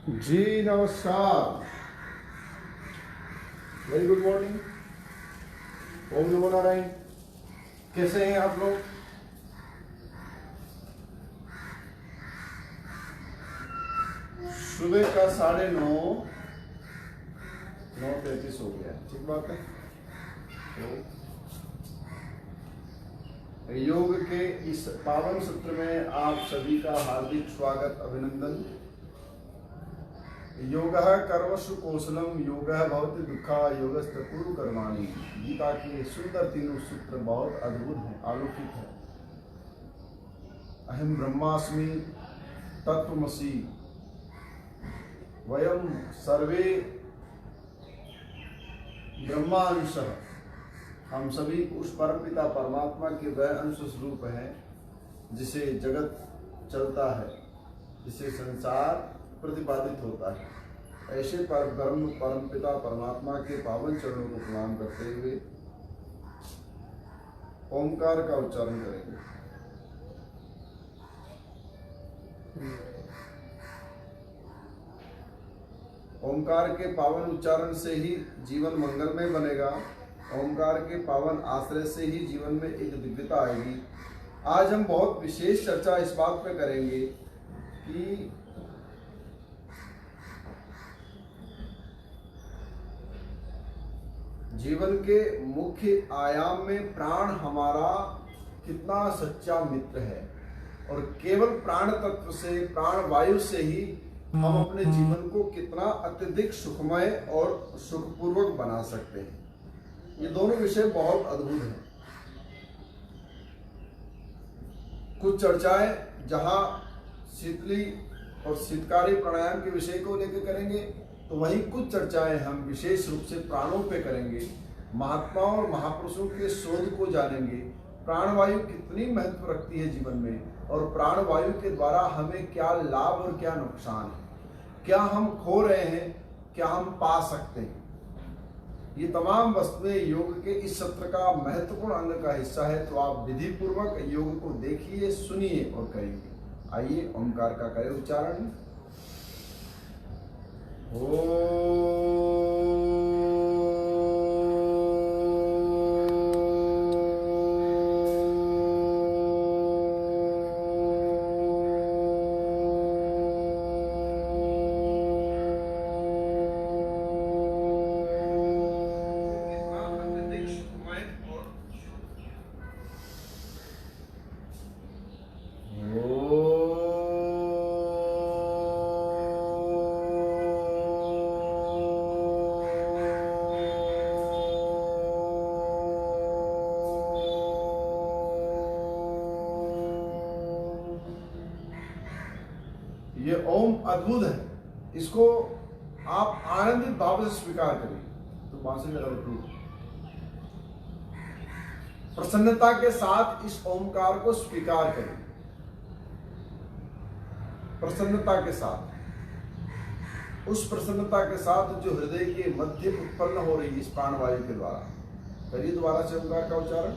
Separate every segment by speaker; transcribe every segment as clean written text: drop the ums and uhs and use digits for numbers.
Speaker 1: जी नमस्कार, very good morning. ओम नमो नारायण। कैसे हैं आप लोग? सुबह का 9:33 हो गया, ठीक बात है। तो योग के इस पावन सत्र में आप सभी का हार्दिक स्वागत, अभिनंदन। योगः कर्मसु कौशलम, योगः भवति दुःखा, योगस्तु कुरु कर्माणि। गीता के सुंदर तीनों सूत्र बहुत अद्भुत हैं, अलौकिक है। अहम ब्रह्मास्मि, तत्वमसि, वयम सर्वे ब्रह्मांशः। हम सभी उस परमपिता परमात्मा के वह अंश स्वरूप हैं जिसे जगत चलता है, जिसे संसार प्रतिपादित होता है। ऐसे पर ब्रह्म परमपिता परमात्मा के पावन चरणों को प्रणाम करते हुए ओंकार का उच्चारण करेंगे। ओंकार के पावन उच्चारण से ही जीवन मंगलमय बनेगा। ओंकार के पावन आश्रय से ही जीवन में एक दिव्यता आएगी। आज हम बहुत विशेष चर्चा इस बात पर करेंगे कि जीवन के मुख्य आयाम में प्राण हमारा कितना सच्चा मित्र है, और केवल प्राण तत्व से, प्राण वायु से ही हम अपने जीवन को कितना अत्यधिक सुखमय और सुखपूर्वक बना सकते हैं। ये दोनों विषय बहुत अद्भुत हैं। कुछ चर्चाएं जहां शीतली और शीतकारी प्राणायाम के विषय को लेकर करेंगे, तो वहीं कुछ चर्चाएं हम विशेष रूप से प्राणों पे करेंगे। महात्माओं और महापुरुषों के शोध को जानेंगे। प्राणवायु कितनी महत्व रखती है जीवन में, और प्राणवायु के द्वारा हमें क्या लाभ और क्या नुकसान है, क्या हम खो रहे हैं, क्या हम पा सकते हैं। ये तमाम वस्तुएं योग के इस सत्र का महत्वपूर्ण अंग का हिस्सा है। तो आप विधि पूर्वक योग को देखिए, सुनिए और करिए। आइए ओंकार का करें उच्चारण। ये ओम अद्भुत है, इसको आप आनंदित भाव से स्वीकार करिए। तो बांसुरी लगा दीजिए। प्रसन्नता के साथ इस ओमकार को स्वीकार करिए, प्रसन्नता के साथ, उस प्रसन्नता के साथ जो हृदय के मध्य उत्पन्न हो रही है इस प्राणवायु के द्वारा। करिए दोबारा से ओंकार का उच्चारण।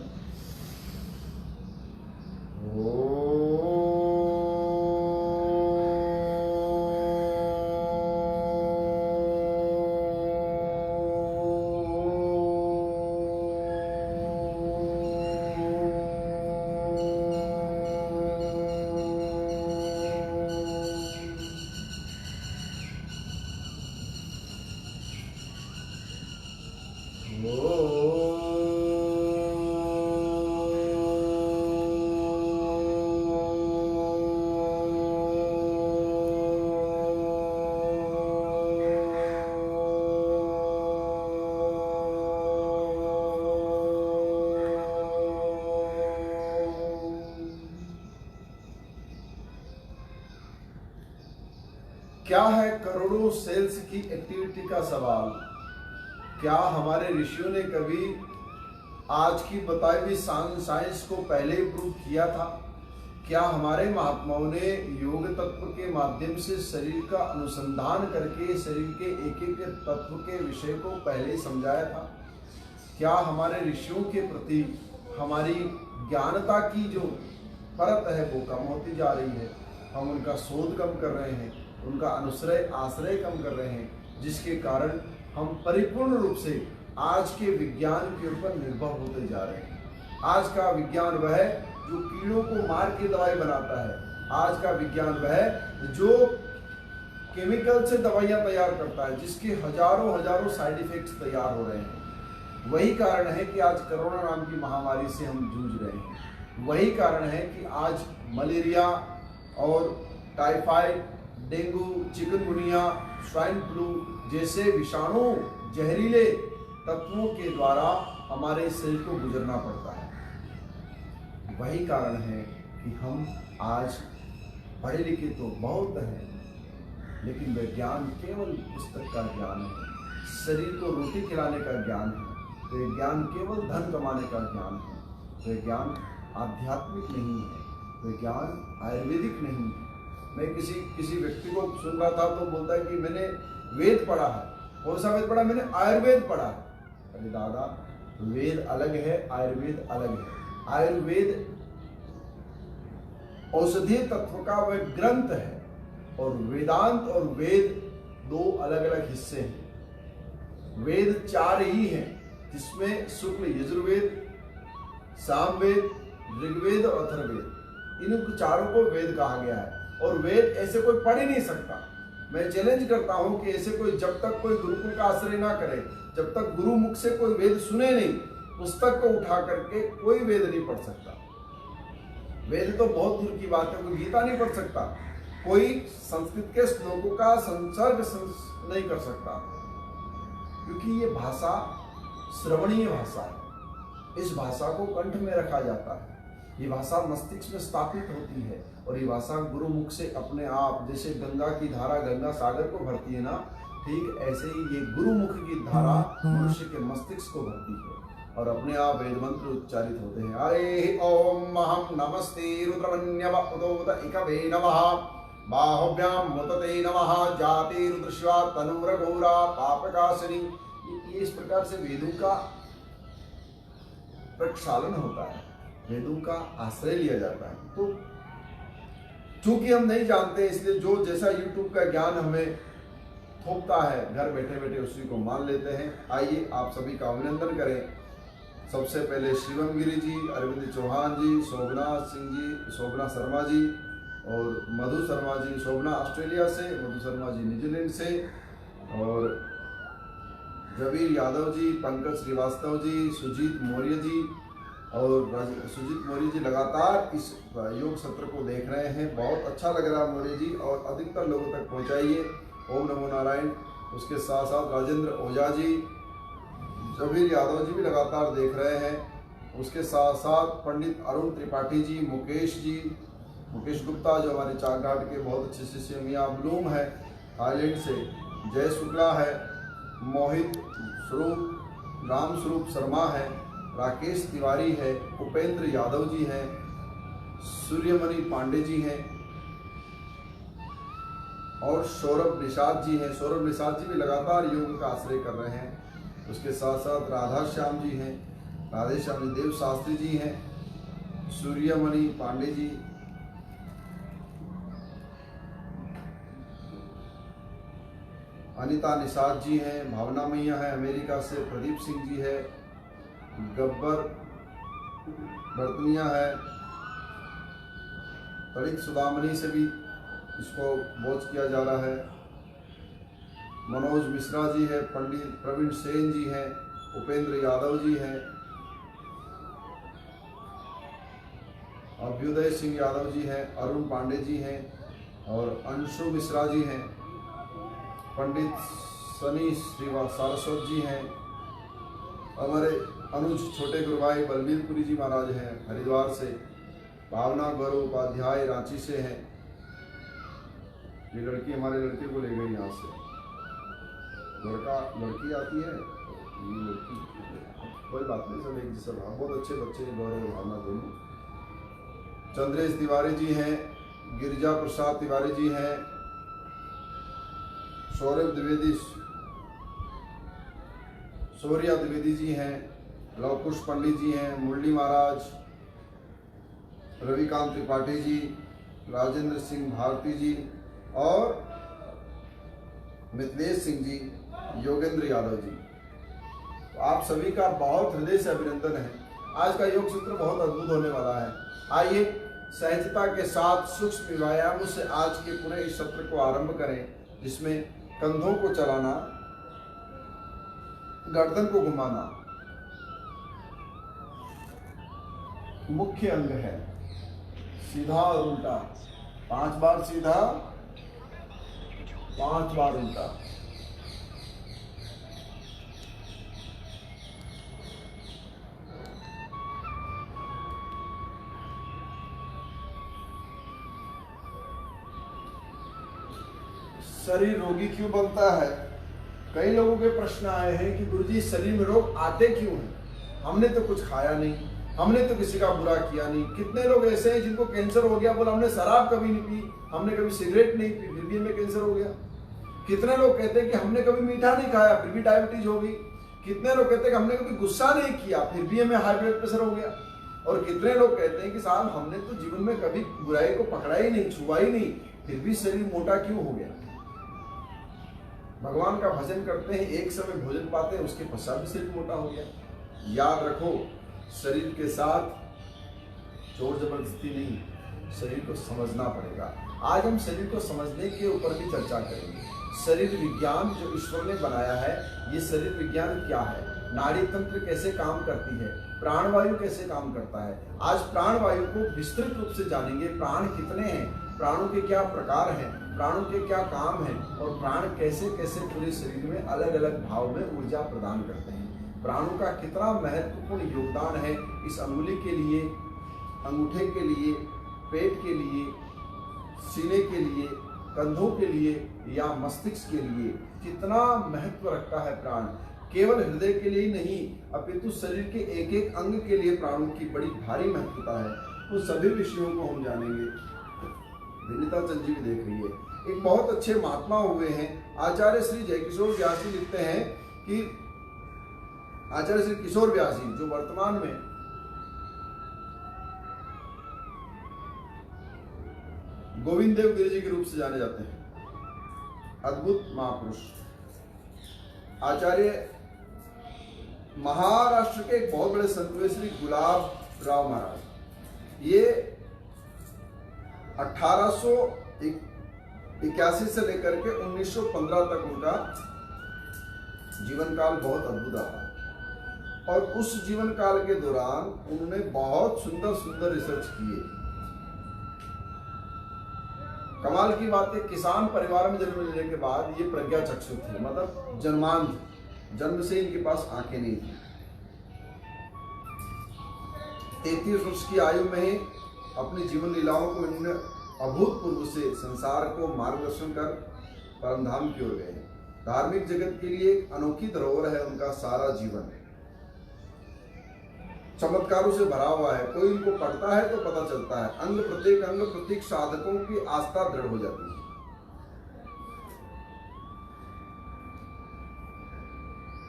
Speaker 1: क्या है करोड़ों सेल्स की एक्टिविटी का सवाल? क्या हमारे ऋषियों ने कभी आज की बताई हुई साइंस को पहले ही प्रूव किया था? क्या हमारे महात्माओं ने योग तत्व के माध्यम से शरीर का अनुसंधान करके शरीर के एक एक तत्व के विषय को पहले ही समझाया था? क्या हमारे ऋषियों के प्रति हमारी ज्ञानता की जो परत है वो कम होती जा रही है? हम उनका शोध कम कर रहे हैं। उनका आश्रय कम कर रहे हैं, जिसके कारण हम परिपूर्ण रूप से आज के विज्ञान के ऊपर निर्भर होते जा रहे हैं। आज का विज्ञान वह है जो कीड़ों को मार के दवाई बनाता है। आज का विज्ञान वह है जो केमिकल से दवाइयां तैयार करता है, जिसके हजारों साइड इफेक्ट्स तैयार हो रहे हैं। वही कारण है कि आज कोरोना नाम की महामारी से हम जूझ रहे हैं। वही कारण है कि आज मलेरिया और typhoid, dengue, chikungunya, swine flu जैसे विषाणु जहरीले तत्वों के द्वारा हमारे शरीर को गुजरना पड़ता है। वही कारण है कि हम आज पढ़े लिखे तो बहुत हैं, लेकिन विज्ञान केवल पुस्तक का ज्ञान है, शरीर को रोटी खिलाने का ज्ञान है, विज्ञान केवल धन कमाने का ज्ञान है, विज्ञान आध्यात्मिक नहीं है, विज्ञान आयुर्वेदिक नहीं है। मैं किसी व्यक्ति को सुन रहा था तो बोलता है कि मैंने वेद पढ़ा है। कौन सा वेद पढ़ा? मैंने आयुर्वेद पढ़ा है। अरे दादा, वेद अलग है, आयुर्वेद अलग है। आयुर्वेद औषधीय तत्व का वह ग्रंथ है और वेदांत और वेद दो अलग अलग हिस्से हैं। वेद 4 ही हैं, जिसमें शुक्ल यजुर्वेद, सामवेद, ऋग्वेद और अथर्ववेद, इन चारों को वेद कहा गया है। और वेद ऐसे कोई पढ़ ही नहीं सकता। मैं चैलेंज करता हूं कि ऐसे कोई, जब तक कोई गुरुकुल का आश्रय ना करे, जब तक गुरु मुख से कोई वेद सुने नहीं, पुस्तक को उठा करके कोई वेद नहीं पढ़ सकता। वेद तो बहुत दूर की बात है, कोई गीता नहीं पढ़ सकता, कोई संस्कृत के श्लोकों का संसर्ग नहीं कर सकता, क्योंकि ये भाषा श्रवणीय भाषा है। इस भाषा को कंठ में रखा जाता है, ये भाषा मस्तिष्क में स्थापित होती है, और ये भाषा गुरु मुख से अपने आप, जैसे गंगा की धारा गंगा सागर को भरती है ना, ठीक ऐसे ही ये गुरु मुख की धारा मनुष्य के मस्तिष्क को भरती है, और अपने आप वेद मंत्र उच्चारित होते हैं। हरे ओम महम नमस्ते रुद्रमन्यव उदोत इकवे नमः, बाहुभ्याम मुतते नमः, जाति रुद्रश्वा तनुरघोरा पापकाशिनी। ये इस प्रकार से वेदों का प्रक्षालन होता है, वेदों का आश्रय लिया जाता है। तो चूंकि हम नहीं जानते, इसलिए जो जैसा YouTube का ज्ञान हमें थोपता है, घर बैठे बैठे उसी को मान लेते हैं। आइए आप सभी का अभिनंदन करें। सबसे पहले शिवम गिरी जी, अरविंद चौहान जी, शोभना सिंह जी, शोभना शर्मा जी और मधु शर्मा जी। शोभना ऑस्ट्रेलिया से, मधु शर्मा जी न्यूजीलैंड से, और जबीर यादव जी, पंकज श्रीवास्तव जी, सुजीत मौर्य जी और सुजीत मौर्य जी लगातार इस योग सत्र को देख रहे हैं। बहुत अच्छा लग रहा है मौर्य जी, और अधिकतर लोगों तक पहुंचाइए। ओम नमो नारायण। उसके साथ साथ राजेंद्र ओझा जी, जबीर यादव जी भी लगातार देख रहे हैं। उसके साथ साथ पंडित अरुण त्रिपाठी जी, मुकेश गुप्ता जो हमारे चाकघाट के बहुत अच्छे शिष्य, मियाँ ब्लूम है थाईलैंड से, जय शुक्ला है, मोहित स्वरूप, राम स्वरूप शर्मा है, राकेश तिवारी है, उपेंद्र यादव जी हैं, सूर्यमणि पांडे जी हैं और सौरभ निषाद जी हैं। सौरभ निषाद जी भी लगातार योग का आश्रय कर रहे हैं। उसके साथ साथ राधा श्याम जी हैं, राधे श्याम जी, देव शास्त्री जी हैं, सूर्यमणि पांडे जी, अनिता निषाद जी हैं, भावना मैया है अमेरिका से, प्रदीप सिंह जी है, गब्बर बर्तनिया है, तड़िक सुदामनी से भी इसको वॉच किया जा रहा है, मनोज मिश्रा जी है, पंडित प्रवीण सेन जी हैं, उपेंद्र यादव जी हैं, अभ्युदय सिंह यादव जी हैं, अरुण पांडे जी हैं और अंशु मिश्रा जी हैं, पंडित सनी श्रीवास सारस्वत जी हैं, हमारे अनुज छोटे गुरु भाई बलबीरपुरी जी महाराज हैं हरिद्वार से, भावना गौरव उपाध्याय रांची से हैं। ये लड़की हमारे लड़के को ले गई यहाँ से, लड़की आती है, ये लड़की, कोई बात नहीं, सब एक जैसा भाव, बहुत अच्छे बच्चे हैं, गौरव और भावना दोनों। चंद्रेश तिवारी जी हैं, गिरिजा प्रसाद तिवारी जी हैं, सौरभ द्विवेदी, सौर्या द्विवेदी जी हैं, लवकुश पंडित जी हैं, मुरली महाराज, रविकांत त्रिपाठी जी, राजेंद्र सिंह भारती जी और मिथिलेश सिंह जी, योगेंद्र यादव जी। तो आप सभी का बहुत हृदय से अभिनंदन है। आज का योग सूत्र बहुत अद्भुत होने वाला है। आइए सहजता के साथ सूक्ष्म व्यायामों से आज के पूरे इस सत्र को आरंभ करें, जिसमें कंधों को चलाना, गर्दन को घुमाना मुख्य अंग है। सीधा और उल्टा, 5 बार सीधा, 5 बार उल्टा। शरीर रोगी क्यों बनता है? कई लोगों के प्रश्न आए हैं कि गुरुजी शरीर में रोग आते क्यों हैं? हमने तो कुछ खाया नहीं, हमने तो किसी का बुरा किया नहीं। कितने लोग ऐसे हैं जिनको कैंसर हो गया, बोला हमने शराब कभी नहीं पी, हमने कभी सिगरेट नहीं पी, फिर भी हमें कैंसर हो गया। कितने लोग कहते हैं कि हमने कभी मीठा नहीं खाया, फिर भी डायबिटीज हो गई। कितने लोग कहते हैं कि हमने कभी गुस्सा नहीं किया, फिर भी हमें हाई ब्लड प्रेशर हो गया। और कितने लोग कहते हैं कि साहब हमने तो जीवन में कभी बुराई को पकड़ा ही नहीं, छुआ ही नहीं, फिर भी शरीर मोटा क्यों हो गया? भगवान का भजन करते हैं, एक समय भोजन पाते हैं, उसके पश्चात भी शरीर मोटा हो गया। याद रखो, शरीर के साथ जोर जबरदस्ती नहीं, शरीर को समझना पड़ेगा। आज हम शरीर को समझने के ऊपर भी चर्चा करेंगे। शरीर विज्ञान जो ईश्वर ने बनाया है, ये शरीर विज्ञान क्या है, नाड़ी तंत्र कैसे काम करती है, प्राणवायु कैसे काम करता है। आज प्राणवायु को विस्तृत रूप से जानेंगे। प्राण कितने हैं, प्राणों के क्या प्रकार हैं, प्राणों के क्या काम हैं, और प्राण कैसे कैसे पूरे शरीर में अलग अलग भाव में ऊर्जा प्रदान करते हैं। प्राणों का कितना महत्वपूर्ण योगदान है इस अंगुली के लिए, अंगूठे के लिए, पेट के लिए, सीने के लिए, कंधों के लिए या मस्तिष्क के लिए कितना महत्व रखता है प्राण। केवल हृदय के लिए ही नहीं, अपितु शरीर के एक एक अंग के लिए प्राणों की बड़ी भारी महत्वता है। उन सभी विषयों को हम जानेंगे। विनीता चंद जी भी देख रही है। एक बहुत अच्छे महात्मा हुए हैं, आचार्य श्री जयकिशोर व्यास जी लिखते हैं कि आचार्य श्री किशोर व्यास जी, जो वर्तमान में गोविंद देव गिरि जी के रूप से जाने जाते हैं, अद्भुत महापुरुष, आचार्य महाराष्ट्र के एक बहुत बड़े संत हुए श्री गुलाब राव महाराज। ये 1881 से लेकर के 1915 तक उनका जीवन काल बहुत अद्भुत रहा। और उस जीवन काल के दौरान उन्होंने बहुत सुंदर सुंदर रिसर्च किए। कमाल की बात है, किसान परिवार में जन्म लेने के बाद ये प्रज्ञा चक्षु थे, मतलब जन्मांध, जन्म से इनके पास आंखें नहीं थी। 33 वर्ष की आयु में ही अपनी जीवन लीलाओं को इन्होंने अभूतपूर्व से संसार को मार्गदर्शन कर परमधाम की ओर गए। धार्मिक जगत के लिए एक अनोखी धरोहर है उनका सारा जीवन, चमत्कारों से भरा हुआ है। कोई इनको पढ़ता है तो पता चलता है, अंग प्रत्येक साधकों की आस्था दृढ़ हो जाती है।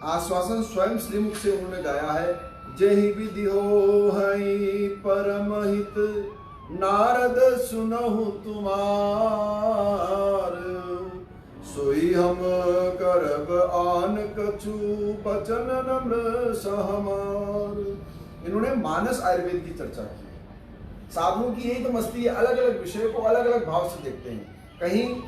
Speaker 1: आश्वासन स्वयं श्रीमुख से उन्होंने गाया है, जहि विधि हो हई परम हित, नारद सुनहु तुम्हार, सोई हम करब आन कछु, बचन नम्र सहमार। इन्होंने मानस आयुर्वेद की चर्चा की। साधुओं की यही तो मस्ती है, अलग अलग विषय को अलग अलग भाव से देखते हैं। कहीं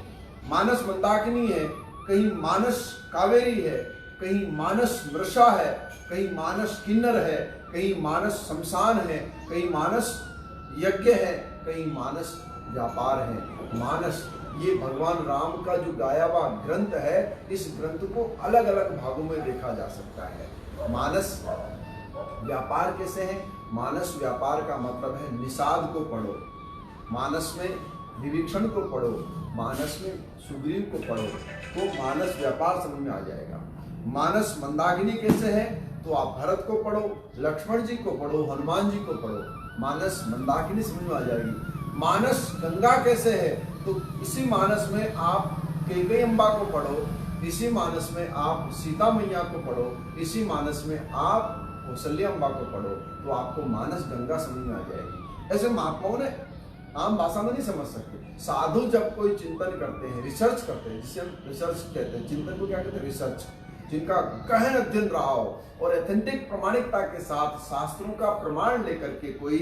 Speaker 1: मानस मंदाकिनी है, कहीं मानस कावेरी है, कहीं मानस मृषा है, कहीं मानस किन्नर है, कहीं मानस शमशान है, कहीं मानस यज्ञ है, कहीं मानस व्यापार है। मानस ये भगवान राम का जो गाया हुआ ग्रंथ है, इस ग्रंथ को अलग अलग भागों में देखा जा सकता है। मानस व्यापार कैसे है? मानस व्यापार का मतलब है निषाद को पढ़ो, मानस में विभीषण को पढ़ो, मानस में सुग्रीव को पढ़ो, तो मानस व्यापार समझ में आ जाएगा। मानस मंदाकिनी कैसे है? तो आप भरत को पढ़ो, लक्ष्मण जी को पढ़ो, हनुमान जी को पढ़ो, मानस मंदाकिनी समझ में आ जाएगी। मानस गंगा कैसे है? तो इसी मानस में आप कैकेयी अम्बा को पढ़ो, इसी मानस में आप सीता मैया को पढ़ो, इसी मानस में आप कौशल्या अम्बा को पढ़ो, तो आपको मानस गंगा समझ में आ जाएगी। ऐसे महात्माओं ने आम भाषा में नहीं समझ सकते। साधु जब कोई चिंतन करते हैं, रिसर्च करते हैं, जिसे हम रिसर्च कहते हैं, चिंतन को क्या कहते हैं, रिसर्च, जिनका गहन अध्ययन रहा हो और एथेंटिक प्रमाणिकता के साथ शास्त्रों का प्रमाण लेकर के कोई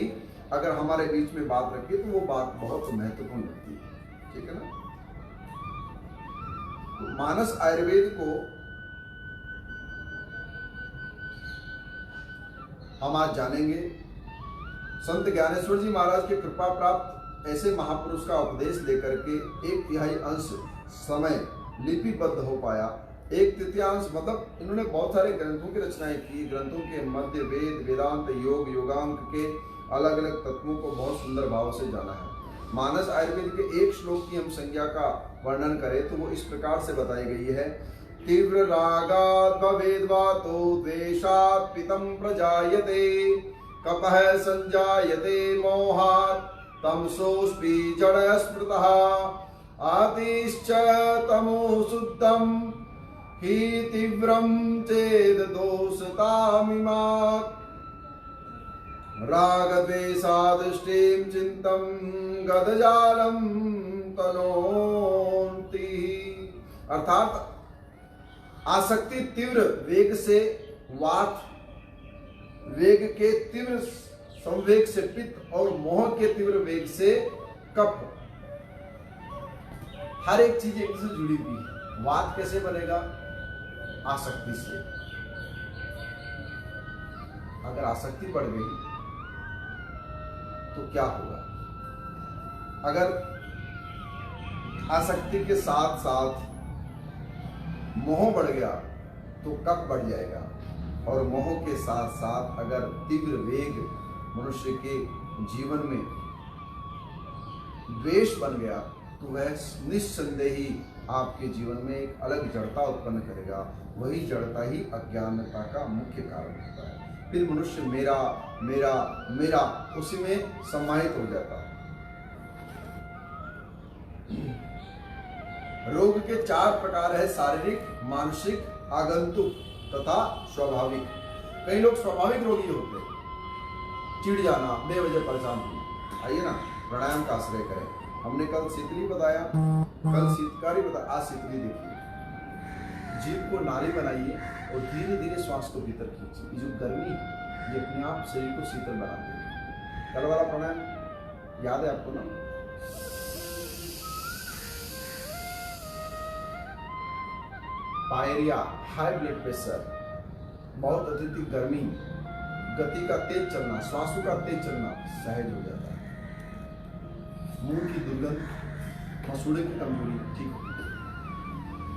Speaker 1: अगर हमारे बीच में बात रखे तो वो बात बहुत महत्वपूर्ण लगती है। ठीक है ना। तो मानस आयुर्वेद को हम आज जानेंगे। संत ज्ञानेश्वर जी महाराज की कृपा प्राप्त ऐसे महापुरुष का उपदेश लेकर के 1/3 अंश समय लिपिबद्ध हो पाया। 1/3 मतलब इन्होंने बहुत सारे ग्रंथों की रचनाएं की। ग्रंथों के मध्य वेद, वेदांत, योग, योगांक के अलग अलग तत्वों को बहुत सुंदर भाव से जाना है। मानस आयुर्वेद के एक श्लोक की हम संज्ञा का वर्णन करें तो वो इस प्रकार से बताई गई है। तीव्र रागात् भवेद्वातो द्वेषात् पितं प्रजायते, कपः संजायते मोहात् तमसोऽस्मि जडः स्मृतः, आतिश्च तमो शुद्धं हि तीव्रं चेद् दोषतामिमात्, रागद्वेषादृष्टिं चिन्तं गदजालं तनोति। अर्थात आसक्ति तीव्र वेग से वात, वेग के तीव्र संवेग से पित्त और मोह के तीव्र वेग से कफ। हर एक चीज एक से जुड़ी हुई है। वात कैसे बनेगा? आसक्ति से। अगर आसक्ति बढ़ गई तो क्या होगा? अगर आसक्ति के साथ साथ मोह बढ़ गया तो कफ बढ़ जाएगा, और मोह के साथ साथ अगर तीव्र वेग मनुष्य के जीवन में द्वेष बन गया तो वह निस्संदेह ही आपके जीवन में एक अलग जड़ता उत्पन्न करेगा। वही जड़ता ही अज्ञानता का मुख्य कारण होता है। फिर मनुष्य मेरा मेरा मेरा उसी में समाहित हो जाता है। रोग के 4 प्रकार है, शारीरिक, मानसिक, आगंतुक तथा स्वाभाविक। कई लोग स्वाभाविक रोगी होते हैं, चिढ़ जाना, बेवजह परेशान होना। आइए ना प्राणायाम का आश्रय करें। हमने कल शीतली बताया, कल शीतकारी बताया, आज शीतली देखिए। जीभ को नाली बनाइए और धीरे धीरे श्वास को भीतर खींचिए। ये जो गर्मी है ये अपने आप शरीर को शीतल बनाती है। कल वाला प्राणायाम याद है आपको ना? पायरिया, हाई ब्लड प्रेशर, बहुत अत्यधिक गर्मी, गति का तेज चलना, श्वासों का तेज चलना सहज हो जाता है। मुंह की दुर्गंध, मसूड़े की कमजोरी ठीक होती है।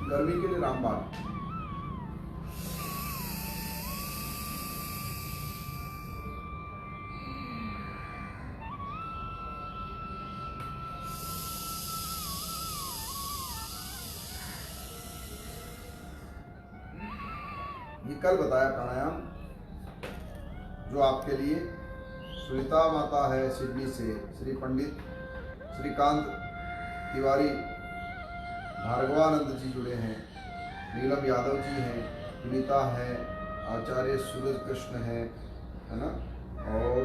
Speaker 1: गर्मी के लिए रामबाण। ये कल बताया प्राणायाम जो आपके लिए सुनीता माता है सिडनी से, श्री पंडित श्रीकांत तिवारी, भार्गवानंद जी जुड़े हैं, नीलम यादव जी हैं, सुनीता है, आचार्य सूरज कृष्ण है ना, और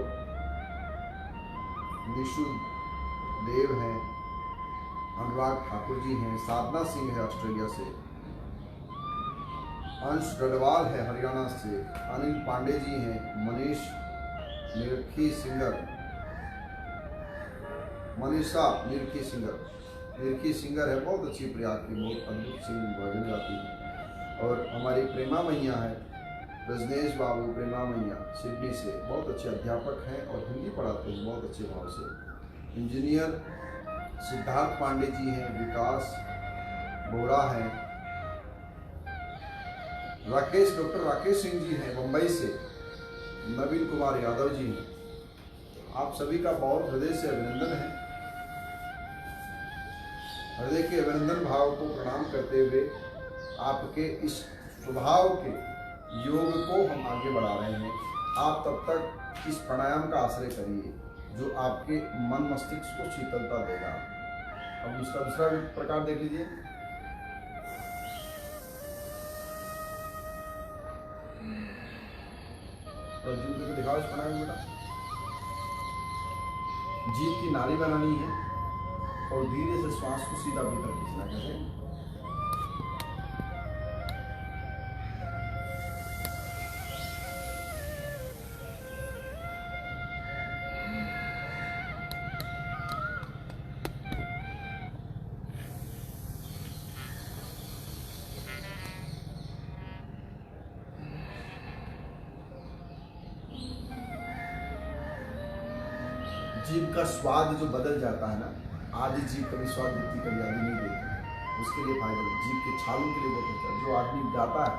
Speaker 1: निशु देव हैं, अनुराग ठाकुर जी हैं, साधना सिंह है ऑस्ट्रेलिया से, अंश गढ़वाल है हरियाणा से, अनिल पांडे जी हैं, मनीष निरखी सिंगर, मनीषा निरखी सिंगर है, बहुत अच्छी प्रयाग की, बहुत अद्भुत सिंह भजन गाती है। और हमारी प्रेमा मैया है, रजनेश बाबू प्रेमा मैया सिडनी से, बहुत अच्छे अध्यापक हैं और हिंदी पढ़ाते हैं बहुत अच्छे भाव से। इंजीनियर सिद्धार्थ पांडे जी हैं, विकास बोरा हैं, डॉक्टर राकेश सिंह जी हैं मुंबई से, नवीन कुमार यादव जी हैं। आप सभी का बहुत हृदय से अभिनंदन है। हृदय के अभिनंदन भाव को प्रणाम करते हुए आपके इस स्वभाव के योग को हम आगे बढ़ा रहे हैं। आप तब तक इस प्राणायाम का आश्रय करिए जो आपके मन मस्तिष्क को शीतलता देगा। अब इसका दूसरा प्रकार देख लीजिए। अर्जुन को दिखाओ इस प्राणायाम बेटा। जीभ की नाली बनानी है, और धीरे से श्वास को सीधा भीतर खींचना। कैसे? जीभ का स्वाद जो बदल जाता है ना, आधी जीभ कभी स्वाद देती, कभी आधी नहीं देती, उसके लिए फायदेमंद। जीभ के छालों के लिए बहुत अच्छा है। जो आदमी गाता है,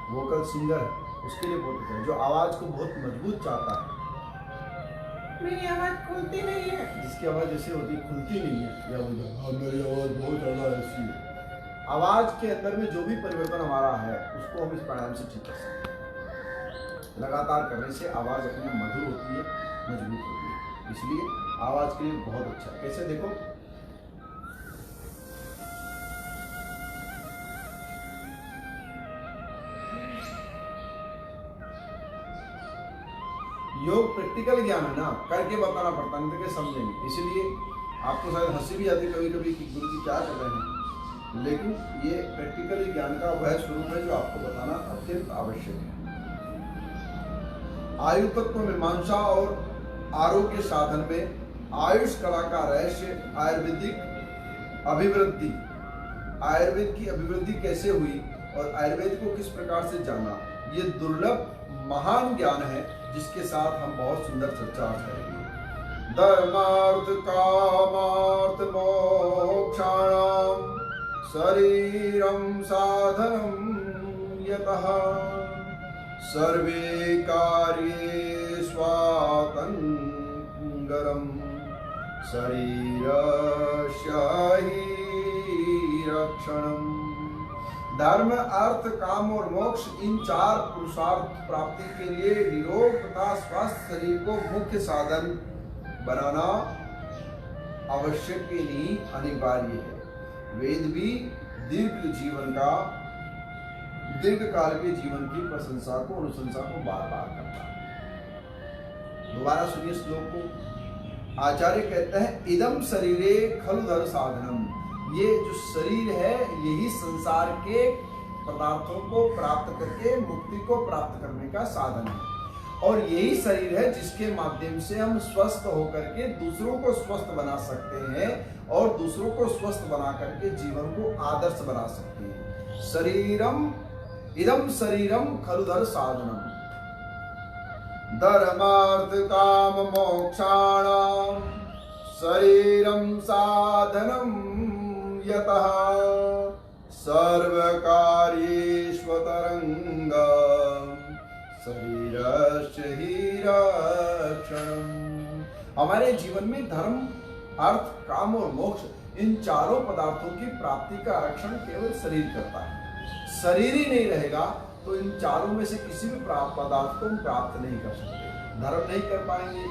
Speaker 1: वोकल सिंगर है, उसके लिए बहुत अच्छा है। जो आवाज को बहुत मजबूत चाहता है,
Speaker 2: मेरी आवाज खुलती नहीं है,
Speaker 1: जिसकी आवाज जैसे होती है खुलती नहीं है, या मेरी आवाज बहुत ज्यादा ऐसी है, आवाज के अंदर में जो भी परिवर्तन हमारा है उसको हम इस प्राणायाम से ठीक कर सकते हैं। लगातार करने से आवाज अपने मधुर होती है, मजबूत होती है, इसलिए आवाज के लिए बहुत अच्छा है। कैसे? देखो, योग प्रैक्टिकल ज्ञान है ना, करके बताना पड़ता, नहीं तो क्या समझेंगे। इसलिए आपको शायद हंसी भी आती कभी कभी कि गुरु जी क्या कर रहे हैं, लेकिन ये प्रैक्टिकल ज्ञान का वह स्वरूप है जो आपको बताना अत्यंत आवश्यक है। आयु तत्व मीमांसा और आरोग्य साधन में आयुष कला का रहस्य, आयुर्वेदिक अभिवृद्धि, आयुर्वेद की अभिवृद्धि कैसे हुई और आयुर्वेद को किस प्रकार से जाना, ये दुर्लभ महान ज्ञान है जिसके साथ हम बहुत सुंदर चर्चा करेंगे। धर्मार्थ कामार्थ मोक्षाणाम शरीरम साधनम यतः सर्वे कार्ये स्वातंगरम शरीरस्य हि रक्षणम। धर्म, अर्थ, काम और मोक्ष, इन चार पुरुषार्थ प्राप्ति के लिए निरोग तथा स्वस्थ शरीर को मुख्य साधन बनाना आवश्यक के लिए अनिवार्य है। वेद भी दीर्घ काल के जीवन की प्रशंसा को, अनुशंसा को बार बार करता है। दोबारा सुनिए श्लोक को। आचार्य कहते हैं, इदम शरीरे खलु धर साधनम। ये जो शरीर है यही संसार के पदार्थों को प्राप्त करके मुक्ति को प्राप्त करने का साधन है, और यही शरीर है जिसके माध्यम से हम स्वस्थ होकर के दूसरों को स्वस्थ बना सकते हैं और दूसरों को स्वस्थ बना करके जीवन को आदर्श बना सकते हैं। शरीरम, इदम शरीरम खलु धर साधनम। धर्मार्थ काम मोक्षाणाम शरीरम साधनम यतः सर्वकार्येष्वतरंगं शरीरस्य हि रक्षणम्। हमारे जीवन में धर्म, अर्थ, काम और मोक्ष, इन चारों पदार्थों की प्राप्ति का रक्षण केवल शरीर करता है। शरीर ही नहीं रहेगा तो इन चारों में से किसी भी पदार्थ को हम प्राप्त नहीं कर सकते। धर्म नहीं कर पाएंगे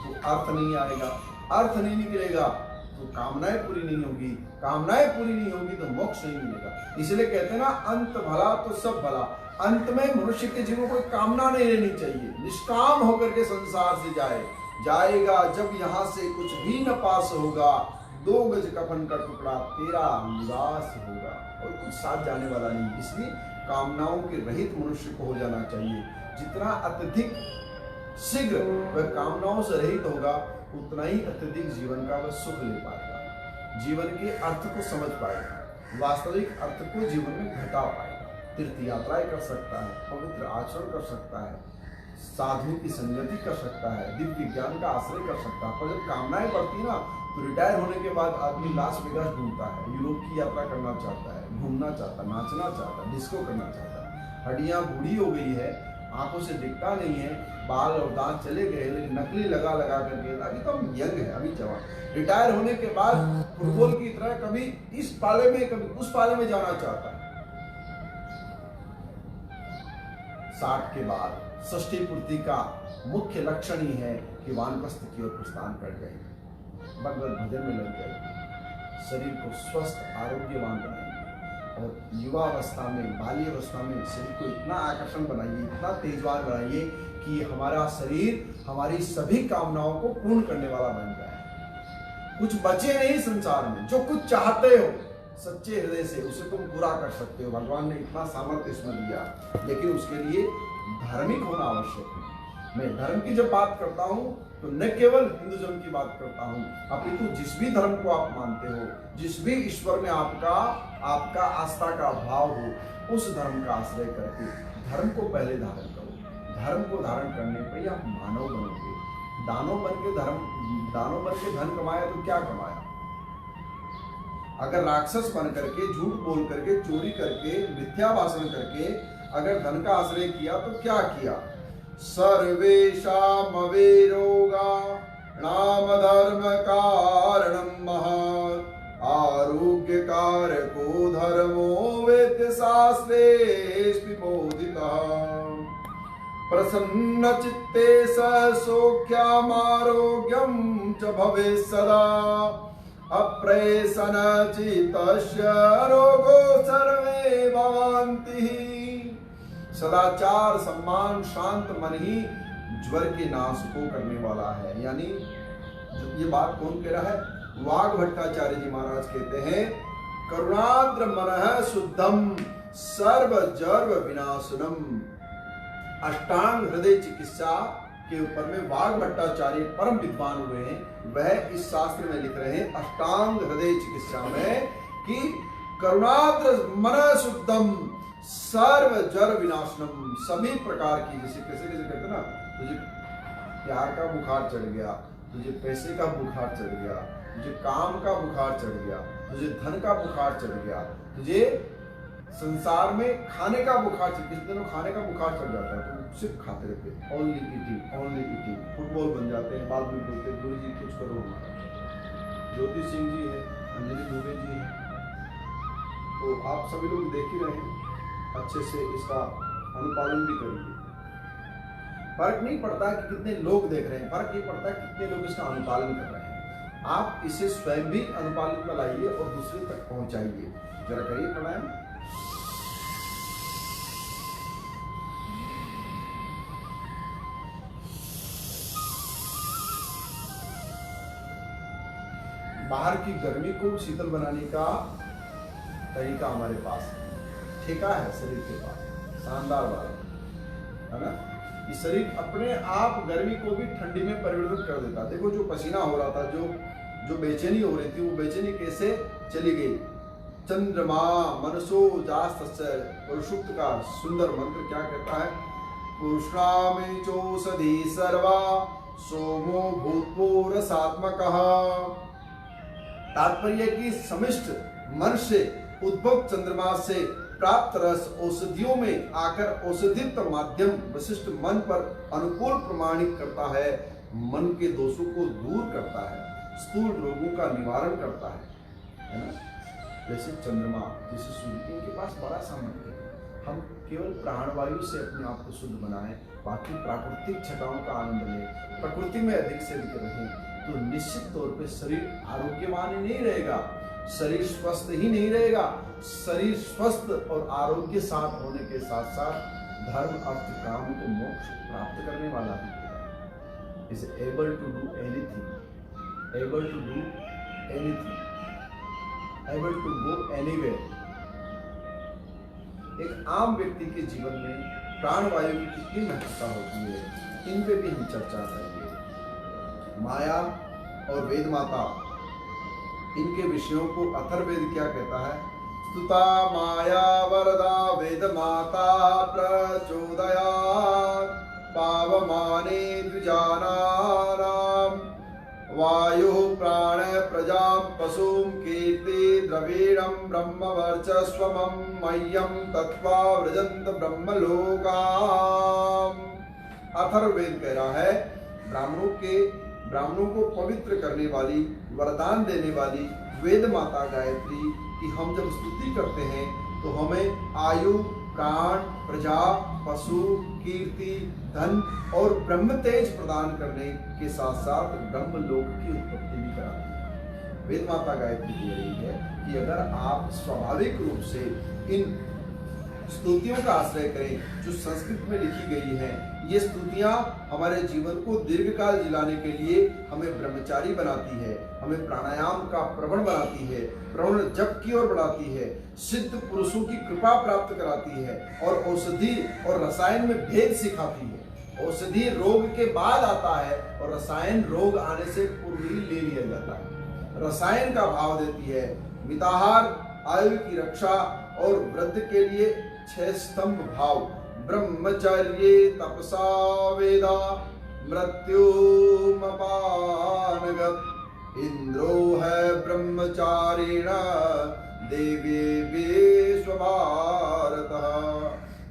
Speaker 1: तो अर्थ नहीं आएगा, अर्थ नहीं निकलेगा तो कामनाएं पूरी नहीं होगी, कामनाएं पूरी नहीं होगी तो मोक्ष नहीं मिलेगा। इसलिए कहते हैं ना, अंत भला तो सब भला। अंत में मनुष्य के जीवन को कोई कामना नहीं रहनी चाहिए, निष्काम होकर के संसार से जाएगा। जब यहाँ से कुछ भी न पास होगा, 2 गज कफन का टुकड़ा तेरा निवास होगा, और कुछ साथ जाने वाला नहीं। इसलिए कामनाओं के रहित मनुष्य को हो जाना चाहिए। जितना अत्यधिक शीघ्र वह कामनाओं से रहित होगा, उतना ही अत्यधिक जीवन का वह सुख ले पाएगा, जीवन के अर्थ को समझ पाएगा, वास्तविक अर्थ को जीवन में घटा पाएगा, तीर्थ यात्राएं कर सकता है, पवित्र आचरण कर सकता है, साधु की संगति कर सकता है, दिव्य ज्ञान का आश्रय कर सकता है। पर जब कामनाएं बढ़ती ना, तो रिटायर होने के बाद आदमी लास वेगास ढूंढता है, यूरोप की यात्रा करना चाहता है, घूमना चाहता है, नाचना चाहता है, डिस्को करना चाहता है। हड्डियां बूढ़ी हो गई है, आंखों से दिखता नहीं है, बाल और दांत चले गए, लेकिन नकली लगा करके अभी तो हम यंग है, अभी जवान। रिटायर होने के बाद फुटबॉल की तरह कभी इस पाले में कभी उस पाले में जाना चाहता है। 60 के बाद षष्ठी पूर्ति का मुख्य लक्षण ही है कि वानप्रस्थ की ओर प्रस्थान कर गए, भगवत भजन में लग गए, शरीर को स्वस्थ आरोग्यवान बनाएंगे। और युवा अवस्था में, बाल्य अवस्था में शरीर को इतना आकर्षण बनाइए, इतना तेजवान बनाइए कि हमारा शरीर हमारी सभी कामनाओं को पूर्ण करने वाला बन जाए। कुछ बचे नहीं संसार में। जो कुछ चाहते हो सच्चे हृदय से उसे तुम पूरा कर सकते हो। भगवान ने इतना सामर्थ्य इसमें दिया, लेकिन उसके लिए धार्मिक होना आवश्यक है। मैं धर्म की जब बात करता हूं तो न केवल हिंदुइज्म की बात करता हूं, अपितु जिस भी धर्म को आप मानते हो, जिस भी ईश्वर में आपका आस्था का भाव हो, उस धर्म का आश्रय करके धर्म को पहले धारण करो। धर्म को धारण करने पर ही आप मानव बनोगे। दानव बन के धन कमाया तो क्या कमाया? अगर राक्षस बन करके, झूठ बोल करके, चोरी करके, मिथ्या भाषण करके अगर धन का आश्रय किया तो क्या किया? सर्वेषाम अवेरोगा नाम धर्म कारणम महत् आरोग्य कारको धर्मो वेद शास्त्रेषु बोधितः प्रसन्न चित्ते सौख्यम आरोग्यम च भवेत् सदा अप्रसन्न चित्तस्य रोगो सर्वे भवन्ति। सदाचार, सम्मान, शांत मन ही ज्वर के नाश को करने वाला है। यानी ये बात कौन कह रहा है? वाग भट्टाचार्य जी महाराज कहते हैं, करुणाद्र मनः शुद्धम सर्व जर्व विनाशनम। अष्टांग हृदय चिकित्सा के ऊपर में वाग भट्टाचार्य परम विद्वान हुए हैं, वह इस शास्त्र में लिख रहे हैं अष्टांग हृदय चिकित्सा में कि करुणाद्र मनः शुद्धम सर्व जर विनाशनम। सभी प्रकार की, जैसे कैसे कहते ना, तुझे प्यार का बुखार चढ़ गया, तुझे पैसे का बुखार चढ़ गया, तुझे काम का बुखार चढ़ गया, तुझे धन का बुखार चढ़ गया, तुझे संसार में खाने का बुखार चढ़, किसी दिनों खाने का बुखार चढ़ जाता है तो सिर्फ खाते रहते, ओनली ईटिंग, फुटबॉल बन जाते हैं। बाद में बोलते गुरु जी कुछ करो हमारा। ज्योति सिंह जी है, अंजलि दुबे जी है, तो आप सभी लोग देख ही रहे हैं, अच्छे से इसका अनुपालन भी करेंगे। फर्क नहीं पड़ता कि कितने लोग देख रहे हैं, फर्क ये पड़ता है कितने लोग इसका अनुपालन कर रहे हैं। आप इसे स्वयं भी अनुपालन में लाइए और दूसरे तक पहुंचाइए। जरा करिए प्राणायाम। बाहर की गर्मी को शीतल बनाने का तरीका हमारे पास है, ठेका है शरीर के पास, शानदार वाला है ना। ये शरीर अपने आप गर्मी को भी ठंडी में परिवर्तित कर देता। देखो जो पसीना हो रहा था, जो बेचैनी हो रही थी, वो बेचैनी कैसे चली गई। चंद्रमा मनसो जास्तस्य, पुरुषुक्त का सुंदर मंत्र क्या कहता है? पुष्णामि चौषधि सर्वा सोमो भूतपूरसात्मकः। तात्पर्य कि समिष्ट मन से उद्भव चंद्रमा से प्राप्त रस औषधियों में आकर औषधित माध्यम विशिष्ट मन पर अनुकूल प्रमाणित करता है, मन के दोषों को दूर करता है, स्थूल रोगों का निवारण करता है ना। जैसे चंद्रमा, जैसे सूर्य, इनके पास बड़ा सामर्थ्य है। हम केवल प्राणवायु से अपने आप को शुद्ध बनाएं, बाकी प्राकृतिक छटाओं का आनंद लें, प्रकृति में अधिक से अधिक रहें, तो निश्चित तौर पे शरीर आरोग्यवान ही नहीं रहेगा, शरीर स्वस्थ ही नहीं रहेगा। शरीर स्वस्थ और आरोग्य साथ होने के साथ साथ धर्म, अर्थ, काम को मोक्ष प्राप्त करने वाला भी है। Is able to do anything, able to do anything, able to go anywhere. एक आम व्यक्ति के जीवन में प्राणवायु की कितनी महत्वता होती है, इन पे भी हम चर्चा करेंगे। माया और वेद माता, इनके विषयों को अथर्ववेद क्या कहता है? स्तुता माया वरदा वेद माता प्रचोदयात् पावमाने द्विजानानां वायु प्राण प्रजां पशुं कीर्ति द्रविणं ब्रह्म वर्चस्वमं मह्यं तत्वा व्रजन्त ब्रह्मलोकाम्। अथर्ववेद कह रहा है ब्राह्मणों को पवित्र करने वाली, वरदान देने वाली वेद माता गायत्री की हम जब स्तुति करते हैं तो हमें आयु, प्राण, प्रजा, पशु, कीर्ति, धन और ब्रह्म तेज प्रदान करने के साथ साथ ब्रह्म लोक की उत्पत्ति भी कराती है। वेद माता गायत्री कह रही है कि अगर आप स्वाभाविक रूप से इन स्तुतियों का आश्रय करें जो संस्कृत में लिखी गई है, ये स्तुतियां हमारे जीवन को दीर्घकाल जिलाने के लिए हमें ब्रह्मचारी बनाती है, हमें प्राणायाम का प्रवण बनाती है, प्रवण जप की ओर बढ़ाती है, सिद्ध पुरुषों की कृपा प्राप्त कराती है और औषधि और रसायन में भेद सिखाती है। औषधि रोग के बाद आता है और रसायन रोग आने से पूर्व ही ले लिया जाता है। रसायन का भाव देती है, मिताहार, आयु की रक्षा और वृद्धि के लिए 6 स्तंभ भाव, ब्रह्मचर्ये तपसा वेदा मृत्युमपानगत, इंद्रो है ब्रह्मचारिण देवी स्वभारतः।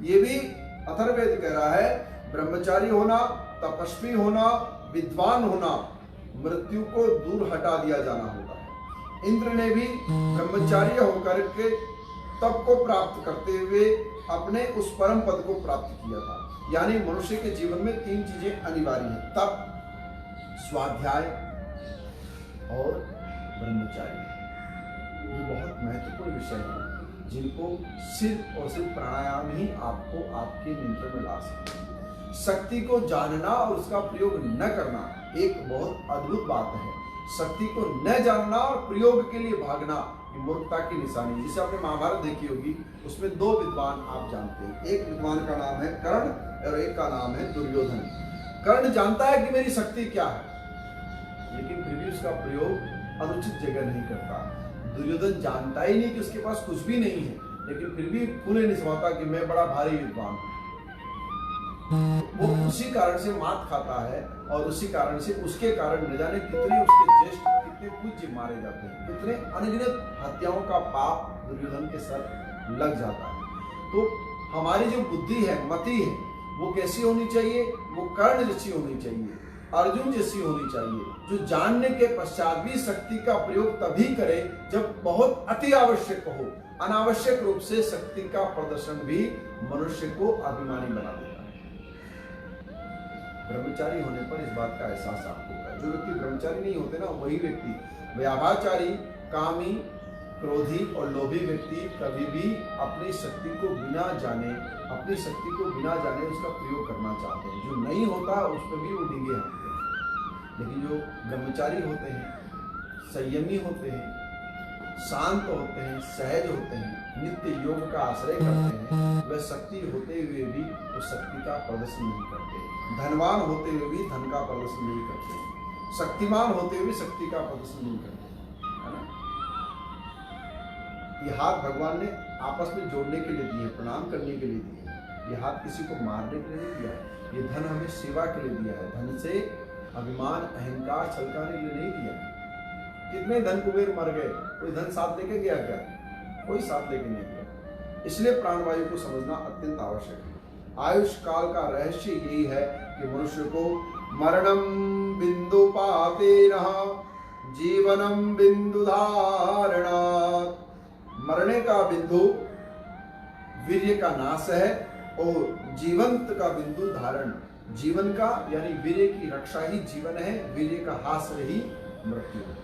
Speaker 1: ये भी अथर्ववेद कह रहा है, ब्रह्मचारी होना, तपस्वी होना, विद्वान होना, मृत्यु को दूर हटा दिया जाना होता है। इंद्र ने भी ब्रह्मचारी होकर के तप को प्राप्त करते हुए अपने उस परम पद को प्राप्त किया था। यानी मनुष्य के जीवन में 3 चीजें अनिवार्य हैं, तप, स्वाध्याय और ब्रह्मचारी। ये बहुत महत्वपूर्ण विषय है जिनको सिर्फ और सिर्फ प्राणायाम ही आपको आपके नियंत्रण में ला सकते हैं। शक्ति को जानना और उसका प्रयोग न करना एक बहुत अद्भुत बात है। शक्ति को न जानना और प्रयोग के लिए भागना ये मूर्खता की निशानी। जिसे आपने महाभारत देखी होगी, उसमें 2 विद्वान आप जानते हैं। एक विद्वान का नाम है कर्ण और एक का नाम है दुर्योधन। कर्ण जानता है कि मेरी शक्ति क्या है, लेकिन फिर भी उसका प्रयोग अनुचित जगह नहीं करता। दुर्योधन जानता ही नहीं कि उसके पास कुछ भी नहीं है, लेकिन फिर भी फूले नहीं समाता कि मैं बड़ा भारी विद्वान हूं। वो उसी कारण से मात खाता है और उसी कारण से उसके कारण न जाने कितने उसके ज्येष्ठ, कितने पूज्य मारे जाते हैं, कितने अनगिनत हत्याओं का पाप दुर्योधन के सर लग जाता है। तो हमारी जो बुद्धि है, मति है, वो कैसी होनी चाहिए? वो कर्ण जैसी होनी चाहिए, अर्जुन जैसी होनी चाहिए, जो जानने के पश्चात भी शक्ति का प्रयोग तभी करे जब बहुत अति आवश्यक हो। अनावश्यक रूप से शक्ति का प्रदर्शन भी मनुष्य को अभिमानी बना देता है। ब्रह्मचारी होने पर इस बात का एहसास आपको होगा। जो व्यक्ति ब्रह्मचारी नहीं होते ना, वही व्यक्ति व्याभाचारी, कामी, क्रोधी और लोभी व्यक्ति कभी भी अपनी शक्ति को बिना जाने, अपनी शक्ति को बिना जाने उसका प्रयोग करना चाहते हैं। जो नहीं होता उस पर भी वो डिंगे हांकते हैं। लेकिन जो ब्रह्मचारी होते हैं, संयमी होते हैं, शांत होते हैं, सहज होते हैं, नित्य योग का आश्रय करते हैं, वह शक्ति होते हुए भी उस शक्ति का प्रदर्शन नहीं करते। धनवान होते हुए भी धन का प्रदर्शन नहीं करते, शक्तिमान होते हुए भी शक्ति का प्रदर्शन नहीं करते, है ना। ये हाथ भगवान ने आपस में जोड़ने के लिए दिए, प्रणाम करने के लिए दिए। ये हाथ किसी को मारने के लिए नहीं दिया। ये धन हमें सेवा के लिए दिया है। धन से अभिमान, अहंकार छलकाने के लिए नहीं दिया। कितने धन कुबेर मर गए, कोई धन साथ लेके गया क्या? कोई साथ लेके नहीं गया। इसलिए प्राणवायु को समझना अत्यंत आवश्यक है। आयुष काल का रहस्य यही है कि मनुष्य को मरणम बिंदु पातेनः जीवनम बिंदु धारणात्, मरने का बिंदु वीर्य का नाश है और जीवंत का बिंदु धारण। जीवन का यानी वीर्य की रक्षा ही जीवन है, वीर्य का हास्य ही मृत्यु है।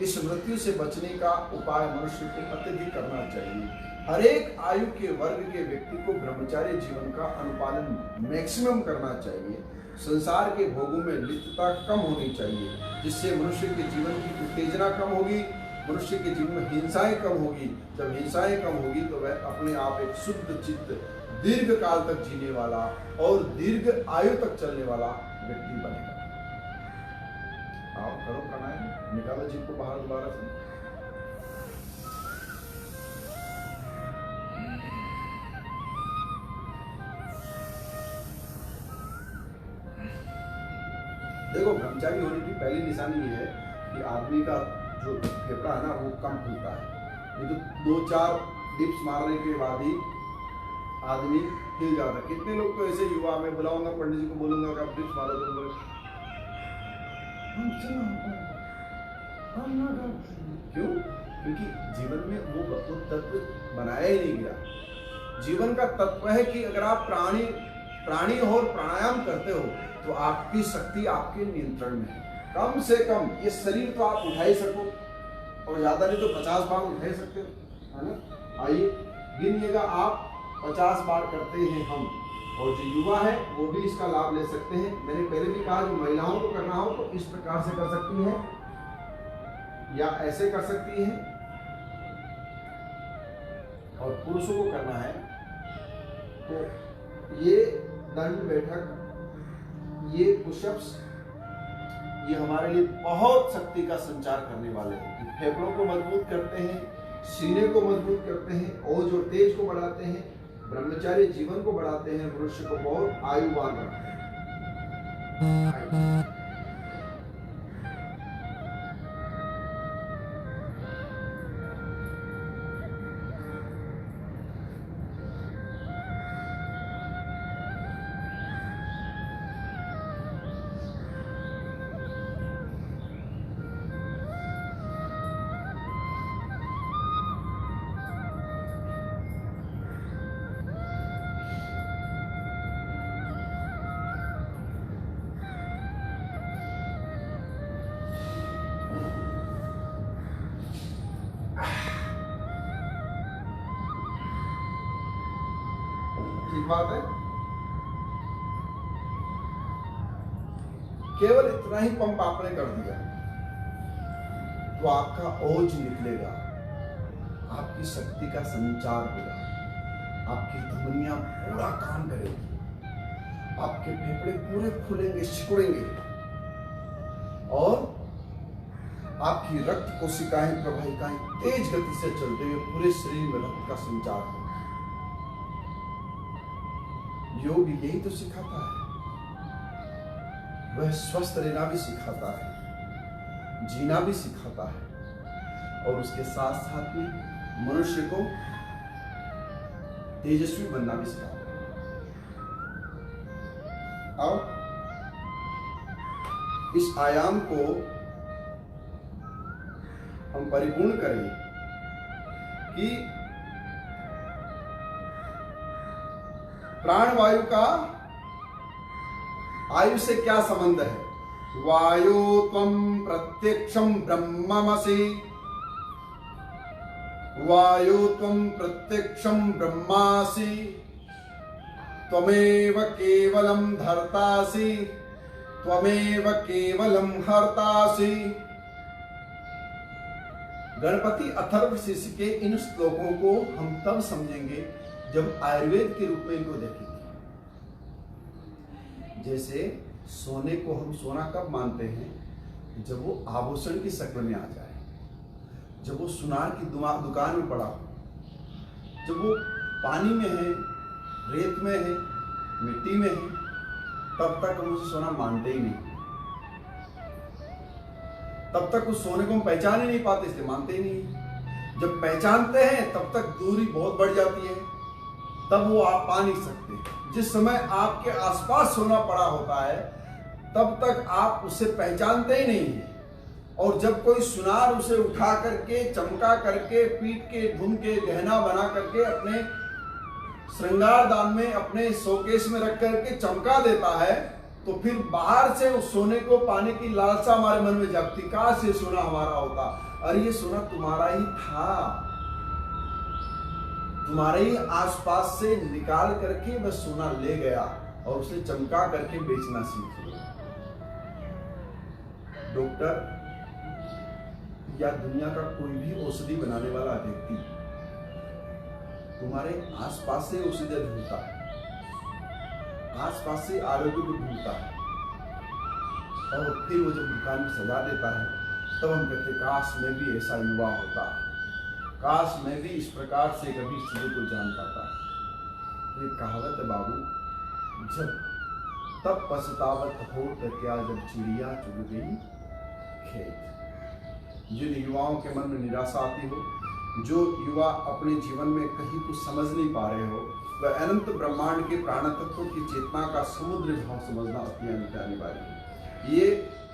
Speaker 1: इस मृत्यु से बचने का उपाय मनुष्य को अत्यधिक करना चाहिए। हर एक आयु के वर्ग के व्यक्ति को ब्रह्मचार्य जीवन का अनुपालन मैक्सिमम करना चाहिए। संसार के भोगों में लिप्तता कम होनी चाहिए, जिससे मनुष्य के जीवन की उत्तेजना कम होगी, मनुष्य के जीवन में हिंसाएं कम होगी। जब हिंसाएं कम होगी तो वह अपने आप एक शुद्ध चित्त, दीर्घ काल तक जीने वाला और दीर्घ आयु तक चलने वाला व्यक्ति बनेगा। आप करो प्राणायाम, निकालो जीव को बाहर दोबारा से। देखो, ब्रह्मचारी होने की पहली निशानी ये है कि आदमी का जो फेफड़ा है ना वो कम फूलता है। ये तो 2-4 डिप्स मारने के बाद ही आदमी हिल जाता है। कितने लोग तो ऐसे युवा, में बुलाऊंगा पंडित जी को, बोलूंगा कि आप डिप्स मारो तो क्यों? क्योंकि जीवन में वो तत्व बनाया ही नहीं गया। जीवन का तत्व है कि अगर आप प्राणी हो और प्राणायाम करते हो तो आपकी शक्ति आपके नियंत्रण में है। कम से कम ये शरीर तो आप उठा ही सको, और ज्यादा नहीं तो 50 बार उठा ही सकते हो, है ना। आइए गिनिएगा, आप 50 बार करते हैं हम, और जो युवा है वो भी इसका लाभ ले सकते हैं। मैंने पहले भी कहा, जो महिलाओं को करना हो तो इस प्रकार से कर सकती हैं या ऐसे कर सकती हैं, और पुरुषों को करना है तो ये दंड बैठक, ये पुशअप्स, ये हमारे लिए बहुत शक्ति का संचार करने वाले हैं। फेफड़ों को मजबूत करते हैं, सीने को मजबूत करते हैं, ओज और तेज को बढ़ाते हैं, ब्रह्मचार्य जीवन को बढ़ाते हैं, मनुष्य को बहुत आयुवान बनाते हैं। ठीक बात है। केवल इतना ही पंप आपने कर दिया तो आपका ओज निकलेगा, आपकी शक्ति का संचार होगा, आपकी धमनियां पूरा काम करेगी, आपके फेफड़े पूरे खुलेंगे, सिकुड़ेंगे, और आपकी रक्त कोशिकाएं, प्रवाहिकाएं तेज गति से चलते हुए पूरे शरीर में रक्त का संचार होगा। योग यही तो सिखाता है, वह स्वस्थ रहना भी सिखाता है, जीना भी सिखाता है, और उसके साथ साथ में मनुष्य को तेजस्वी बनना भी सिखाता है। अब इस आयाम को हम परिपूर्ण करें कि प्राणवायु का आयु से क्या संबंध है। वायु त्वं प्रत्यक्षं ब्रह्ममसि, वायु त्वं प्रत्यक्षं ब्रह्मासि, त्वमेव केवलं धर्तासि, त्वमेव केवलं हर्तासि। गणपति अथर्वशीर्ष के इन श्लोकों को हम तब समझेंगे जब आयुर्वेद के रूप में इनको देखेंगे। जैसे सोने को हम सोना कब मानते हैं, जब वो आभूषण की शक्ल में आ जाए, जब वो सुनार की दुकान में पड़ा हो, जब वो पानी में है, रेत में है, मिट्टी में है, तब तक हम उसे सोना मानते ही नहीं। तब तक उस सोने को हम पहचान ही नहीं पाते, इसलिए मानते ही नहीं। जब पहचानते हैं तब तक दूरी बहुत बढ़ जाती है, तब वो आप पा नहीं सकते। जिस समय आपके आसपास सोना पड़ा होता है तब तक आप उसे पहचानते ही नहीं हैं, और जब कोई सुनार उसे उठा करके, चमका करके, पीट के, ढूंढ के, गहना बना करके अपने श्रृंगार दान में, अपने शोकेस में रख करके चमका देता है, तो फिर बाहर से उस सोने को पाने की लालसा हमारे मन में जागती, काश ये सोना हमारा होता। अरे ये सोना तुम्हारा ही था, तुम्हारे ही आसपास से निकाल करके बस सोना ले गया और उसे चमका करके बेचना सीख लिया। डॉक्टर या दुनिया का कोई भी औषधि बनाने वाला व्यक्ति तुम्हारे आसपास से औषधि ढूंढता है, आसपास से आरोग्य को ढूंढता है, और फिर वो जब दुकान में सजा देता है तब हम कहते काश मैं भी ऐसा युवा होता, काश मैं भी इस प्रकार से कभी चीजों को जान पाता। ये कहावत है बाबू, जब तब पछतावत हो तो क्या जब चिड़िया चुग गई खेत। जिन युवाओं के मन में निराशा आती हो, जो युवा अपने जीवन में कहीं कुछ समझ नहीं पा रहे हो, वह अनंत ब्रह्मांड के प्राण तत्वों की चेतना का समुद्र भाव समझना अनिवार्य है। ये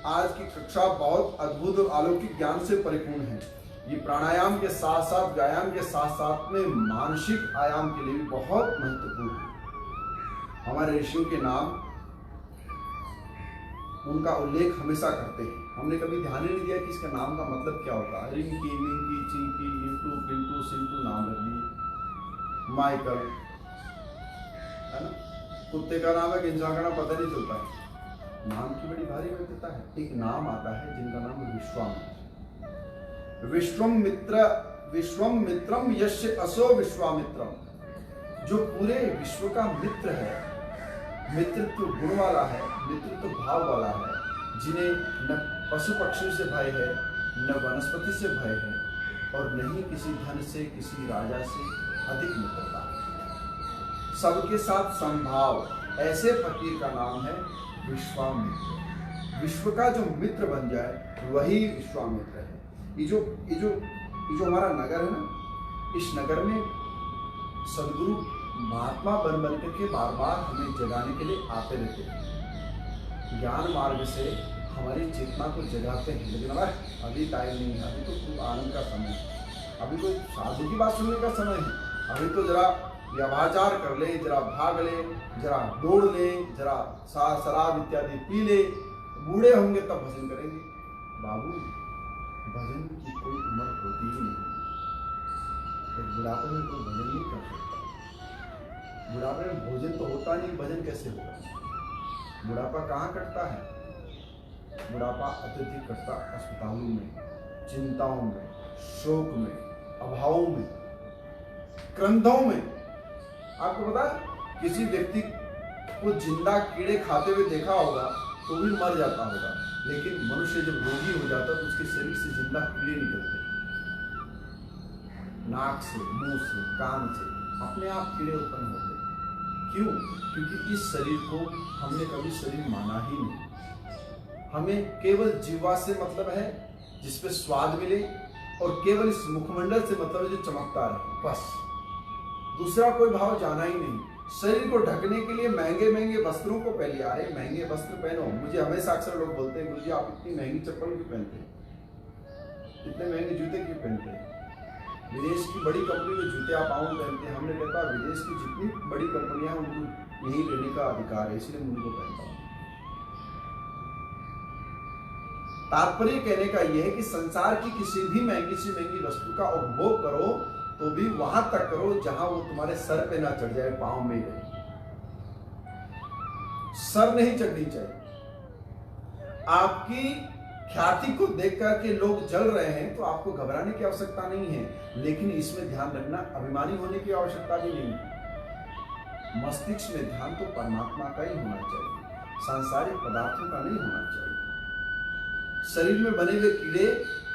Speaker 1: आज की कक्षा बहुत अद्भुत और अलौकिक ज्ञान से परिपूर्ण है। ये प्राणायाम के साथ साथ, व्यायाम के साथ साथ में मानसिक आयाम के लिए भी बहुत महत्वपूर्ण है। हमारे ऋषियों के नाम, उनका उल्लेख हमेशा करते हैं। हमने कभी ध्यान ही नहीं दिया कि इसका नाम का मतलब क्या होता है। रिंकी, मिंकी, चिंकी, इंटू, पिंटू, सिंटू नाम रख दिए, माइकल, है ना। कुत्ते का नाम है कि इंसान का नाम पता नहीं चलता है। नाम की बड़ी भारी महत्वता है। एक नाम आता है जिनका नाम है विश्वामित्र। विश्वम मित्रम यस्य असो विश्वामित्रम, जो पूरे विश्व का मित्र है, मित्रत्व गुण वाला है, मित्रत्व भाव वाला है, जिन्हें न पशु पक्षी से भय है, न वनस्पति से भय है, और न ही किसी धन से, किसी राजा से अधिक मित्रता है, सबके साथ संभाव, ऐसे फकीर का नाम है विश्वामित्र। विश्व का जो मित्र बन जाए वही विश्वामित्र है। ये जो हमारा नगर है ना, इस नगर में सदगुरु महात्मा बन करके बार बार हमें जगाने के लिए आते रहते हैं। ज्ञान मार्ग से हमारी चेतना को जगाते हैं, लेकिन अभी टाइम नहीं है, अभी तो खूब आनंद का समय है, अभी तो साधु की बात सुनने का समय है, अभी तो जरा व्यभाचार कर ले, जरा भाग ले, जरा दौड़ ले, जरा शराब इत्यादि पी ले, बूढ़े होंगे तब भजन करेंगे। बाबू, भजन की कोई उम्र होती ही नहीं। बुढ़ापे में कोई भजन नहीं कर सकता। बुढ़ापे में भोजन तो होता नहीं, भजन कैसे होगा? बुढ़ापा कहाँ कटता है? बुढ़ापा अत्यधिक कटता अस्पतालों में, चिंताओं में, शोक में, अभावों में, क्रंधों में। आपको पता है, किसी व्यक्ति को जिंदा कीड़े खाते हुए देखा होगा तो भी मर जाता होगा, लेकिन मनुष्य जब रोगी हो जाता तो उसके शरीर से जिंदा कीड़े निकलते, नाक से, मुंह से, कान से अपने आप कीड़े उत्पन्न होते। क्यों? क्योंकि इस शरीर को हमने कभी शरीर माना ही नहीं। हमें केवल जीवा से मतलब है जिसपे स्वाद मिले, और केवल इस मुखमंडल से मतलब है जो चमकता रहे, बस। दूसरा कोई भाव जाना ही नहीं। शरीर को ढकने के लिए महंगे महंगे वस्त्रों को पहले, अरे महंगे वस्त्र पहनो। मुझे हमेशा अक्सर लोग बोलते हैं, गुरुजी आप इतनी महंगी चप्पल क्यों पहनते हैं, इतने महंगे जूते क्यों पहनते हैं? विदेश की बड़ी कंपनी के जूते आप आऊं पहनते हैं। हमने कहता विदेश की जितनी बड़ी कंपनियां हैं उनको यही लेने का अधिकार है, इसलिए मैं उनको पहनता हूं। तात्पर्य कहने का यह है कि संसार की किसी भी महंगी से महंगी वस्तु का उपभोग करो तो भी वहां तक करो जहां वो तुम्हारे सर पे ना चढ़ जाए, पांव में रहे। सर नहीं चढ़नी चाहिए। आपकी ख्याति को देख करके लोग जल रहे हैं तो आपको घबराने की आवश्यकता नहीं है, लेकिन इसमें ध्यान रखना अभिमानी होने की आवश्यकता भी नहीं है। मस्तिष्क में ध्यान तो परमात्मा का ही होना चाहिए, सांसारिक पदार्थों का नहीं होना चाहिए। शरीर में बने हुए कीड़े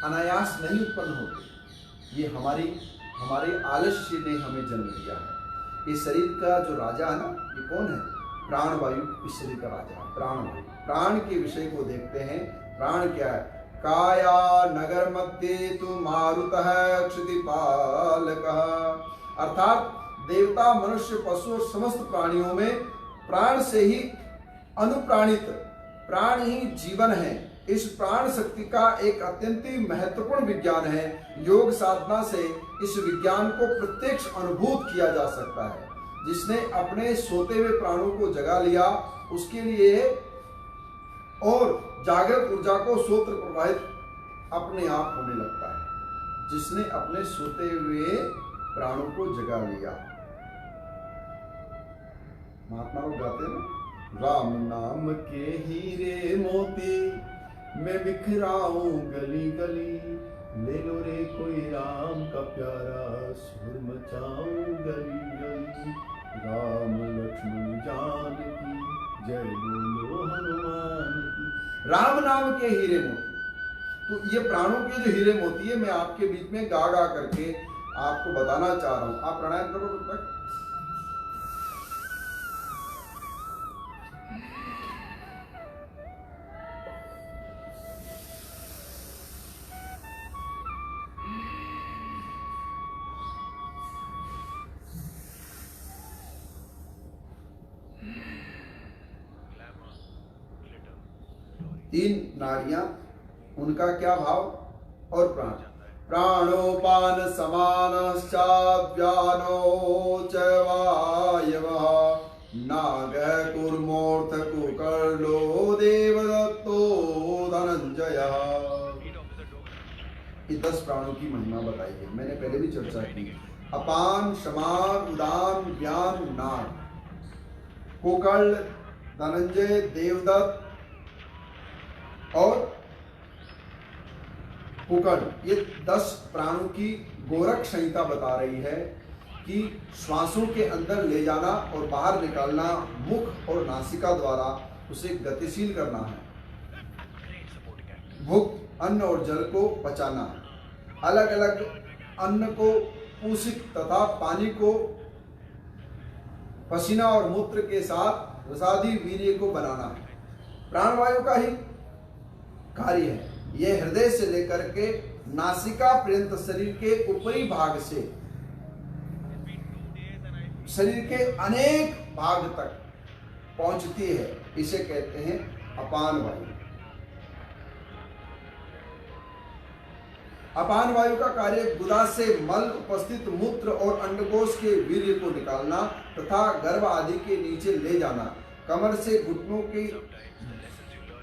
Speaker 1: अनायास नहीं उत्पन्न होते। ये हमारे आलस्य ने हमें जन्म दिया है। इस शरीर का जो राजा है ना, ये कौन है? प्राणवायु इस शरीर का राजा है, प्राणवायु। प्राण के विषय को देखते हैं। प्राण क्या है? काया नगर मध्य तु मारुतः क्षितिपालकः, अर्थात देवता, मनुष्य, पशु और समस्त प्राणियों में प्राण से ही अनुप्राणित, प्राण ही जीवन है। इस प्राण शक्ति का एक अत्यंत महत्वपूर्ण विज्ञान है। योग साधना से इस विज्ञान को प्रत्यक्ष अनुभूत किया जा सकता है। जिसने अपने सोते हुए प्राणों को जगा लिया, उसके लिए और जागृत ऊर्जा को सोत्र प्रवाहित अपने आप होने लगता है। जिसने अपने सोते हुए प्राणों को जगा लिया। महात्मा लोग गाते हैं ना, राम नाम के हीरे मोती मैं बिखराऊं गली गली, ले लो रे कोई राम का प्यारा, सुर मचाऊं गली गली। राम लक्ष्मण जानकी जय बोलो हनुमान की। राम नाम के हीरे मोती, तो ये प्राणों के जो हीरे मोती है, मैं आपके बीच में गा गा करके आपको बताना चाह रहा हूं। आप प्राणायाम करो तब तक। तीन नाड़ियां, उनका क्या भाव? और प्राण। प्राणोपान समानश्चाव्यानो च वायवः, नाग कूर्मोऽर्थ कुकर्णो देवदत्तो धनंजयः। ये 10 प्राणों की महिमा बताई है, मैंने पहले भी चर्चा की। अपान, समान, उदान, ज्ञान, नाग। कोकर्ण, धनंजय, देवदत्त और कुकर्ण, ये 10 प्राणों की गोरख संहिता बता रही है कि श्वासों के अंदर ले जाना और बाहर निकालना, मुख और नासिका द्वारा उसे गतिशील करना है। भुक्त अन्न और जल को पचाना, अलग अलग अन्न को पूषित तथा पानी को पसीना और मूत्र के साथ रसादी वीर्य को बनाना प्राणवायु का ही कार्य है। यह हृदय से लेकर के नासिका पर्यंत शरीर के ऊपरी भाग से शरीर के अनेक भाग तक पहुंचती है। इसे कहते हैं अपान वायु। अपान वायु का कार्य गुदा से मल, उपस्थित मूत्र और अंडकोश के वीर्य को निकालना तथा गर्भ आदि के नीचे ले जाना, कमर से घुटनों की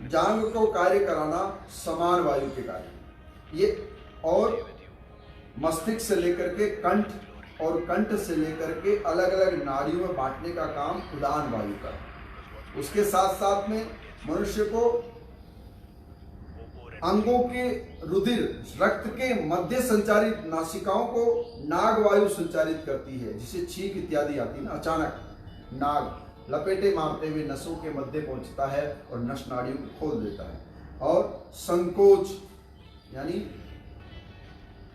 Speaker 1: जांग को कार्य कराना समान वायु के कार्य ये, और मस्तिष्क से लेकर के कंठ और कंठ से लेकर के अलग अलग नाड़ियों में बांटने का काम उदान वायु का। उसके साथ साथ में मनुष्य को अंगों के रुधिर, रक्त के मध्य संचारित नासिकाओं को नाग वायु संचालित करती है, जिसे छींक इत्यादि आती है ना। अचानक नाग लपेटे मारते हुए नसों के मध्य पहुंचता है और नस नाड़ियों को खोल देता है। और संकोच यानी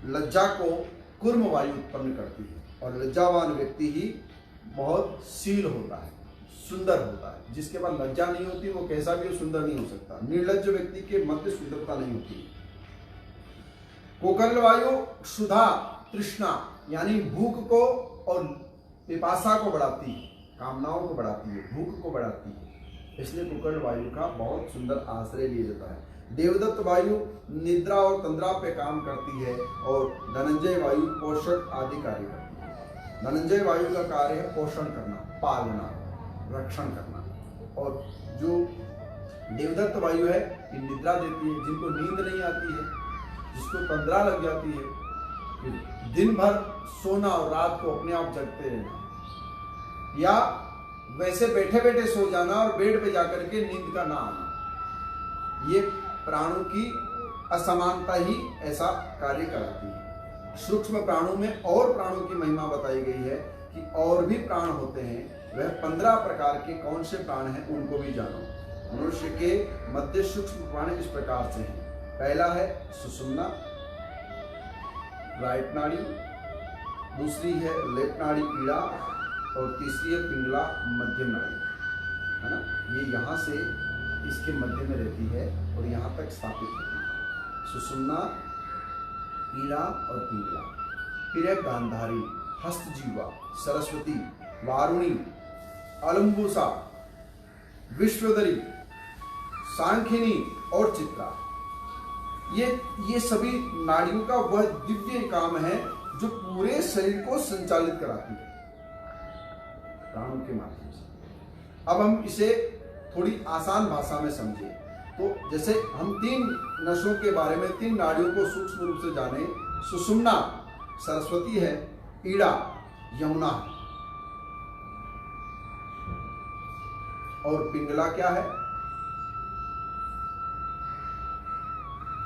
Speaker 1: लज्जा को कुर्म वायु उत्पन्न करती है, और लज्जावान व्यक्ति ही बहुत शील होता है, सुंदर होता है। जिसके पास लज्जा नहीं होती वो कैसा भी हो, सुंदर नहीं हो सकता। निर्लज्ज व्यक्ति के मध्य सुंदरता नहीं होती। कोकर्ण वायु क्षुधा, तृष्णा यानी भूख को और पिपासा को बढ़ाती है, कामनाओं को बढ़ाती है, भूख को बढ़ाती है। इसलिए कोकर्ण वायु का बहुत सुंदर आश्रय लिया जाता है। देवदत्त वायु निद्रा और तंद्रा पे काम करती है, और धनंजय वायु पोषक आदि कार्य करती है। धनंजय वायु का कार्य है पोषण करना, पालना, रक्षण करना। और जो देवदत्त वायु है ये निद्रा देती है, जिनको नींद नहीं आती है, जिसको तंद्रा लग जाती है, दिन भर सोना और रात को अपने आप जगते रहना, या वैसे बैठे बैठे सो जाना और बेड पे जाकर के नींद का ना आना, ये प्राणों की असमानता ही ऐसा कार्य कराती है। सूक्ष्म प्राणों में और प्राणों की महिमा बताई गई है कि और भी प्राण होते हैं। वह 15 प्रकार के कौन से प्राण हैं उनको भी जानो। मनुष्य के मध्य सूक्ष्म प्राण इस प्रकार से हैं। पहला है सुषुम्ना, राइट नाड़ी, दूसरी है लेफ्ट नाड़ी ईड़ा, और तीसरी है पिंगला मध्यम नाड़ी, है ना। ये यहाँ से इसके मध्य में रहती है और यहाँ तक स्थापित होती है। सुषुम्ना, ईड़ा और पिंगला। फिर है गांधारी, हस्तजीवा, सरस्वती, वारुणी, अलंबुसा, विश्वदरी, सांखिनी और चित्रा। ये सभी नाड़ियों का वह दिव्य काम है जो पूरे शरीर को संचालित कराती है प्राणों के माध्यम से। अब हम इसे थोड़ी आसान भाषा में समझें तो जैसे हम 3 नसों के बारे में, 3 नाड़ियों को सूक्ष्म रूप से जाने। सुषुम्ना सरस्वती है, ईड़ा यमुना है, और पिंगला क्या है?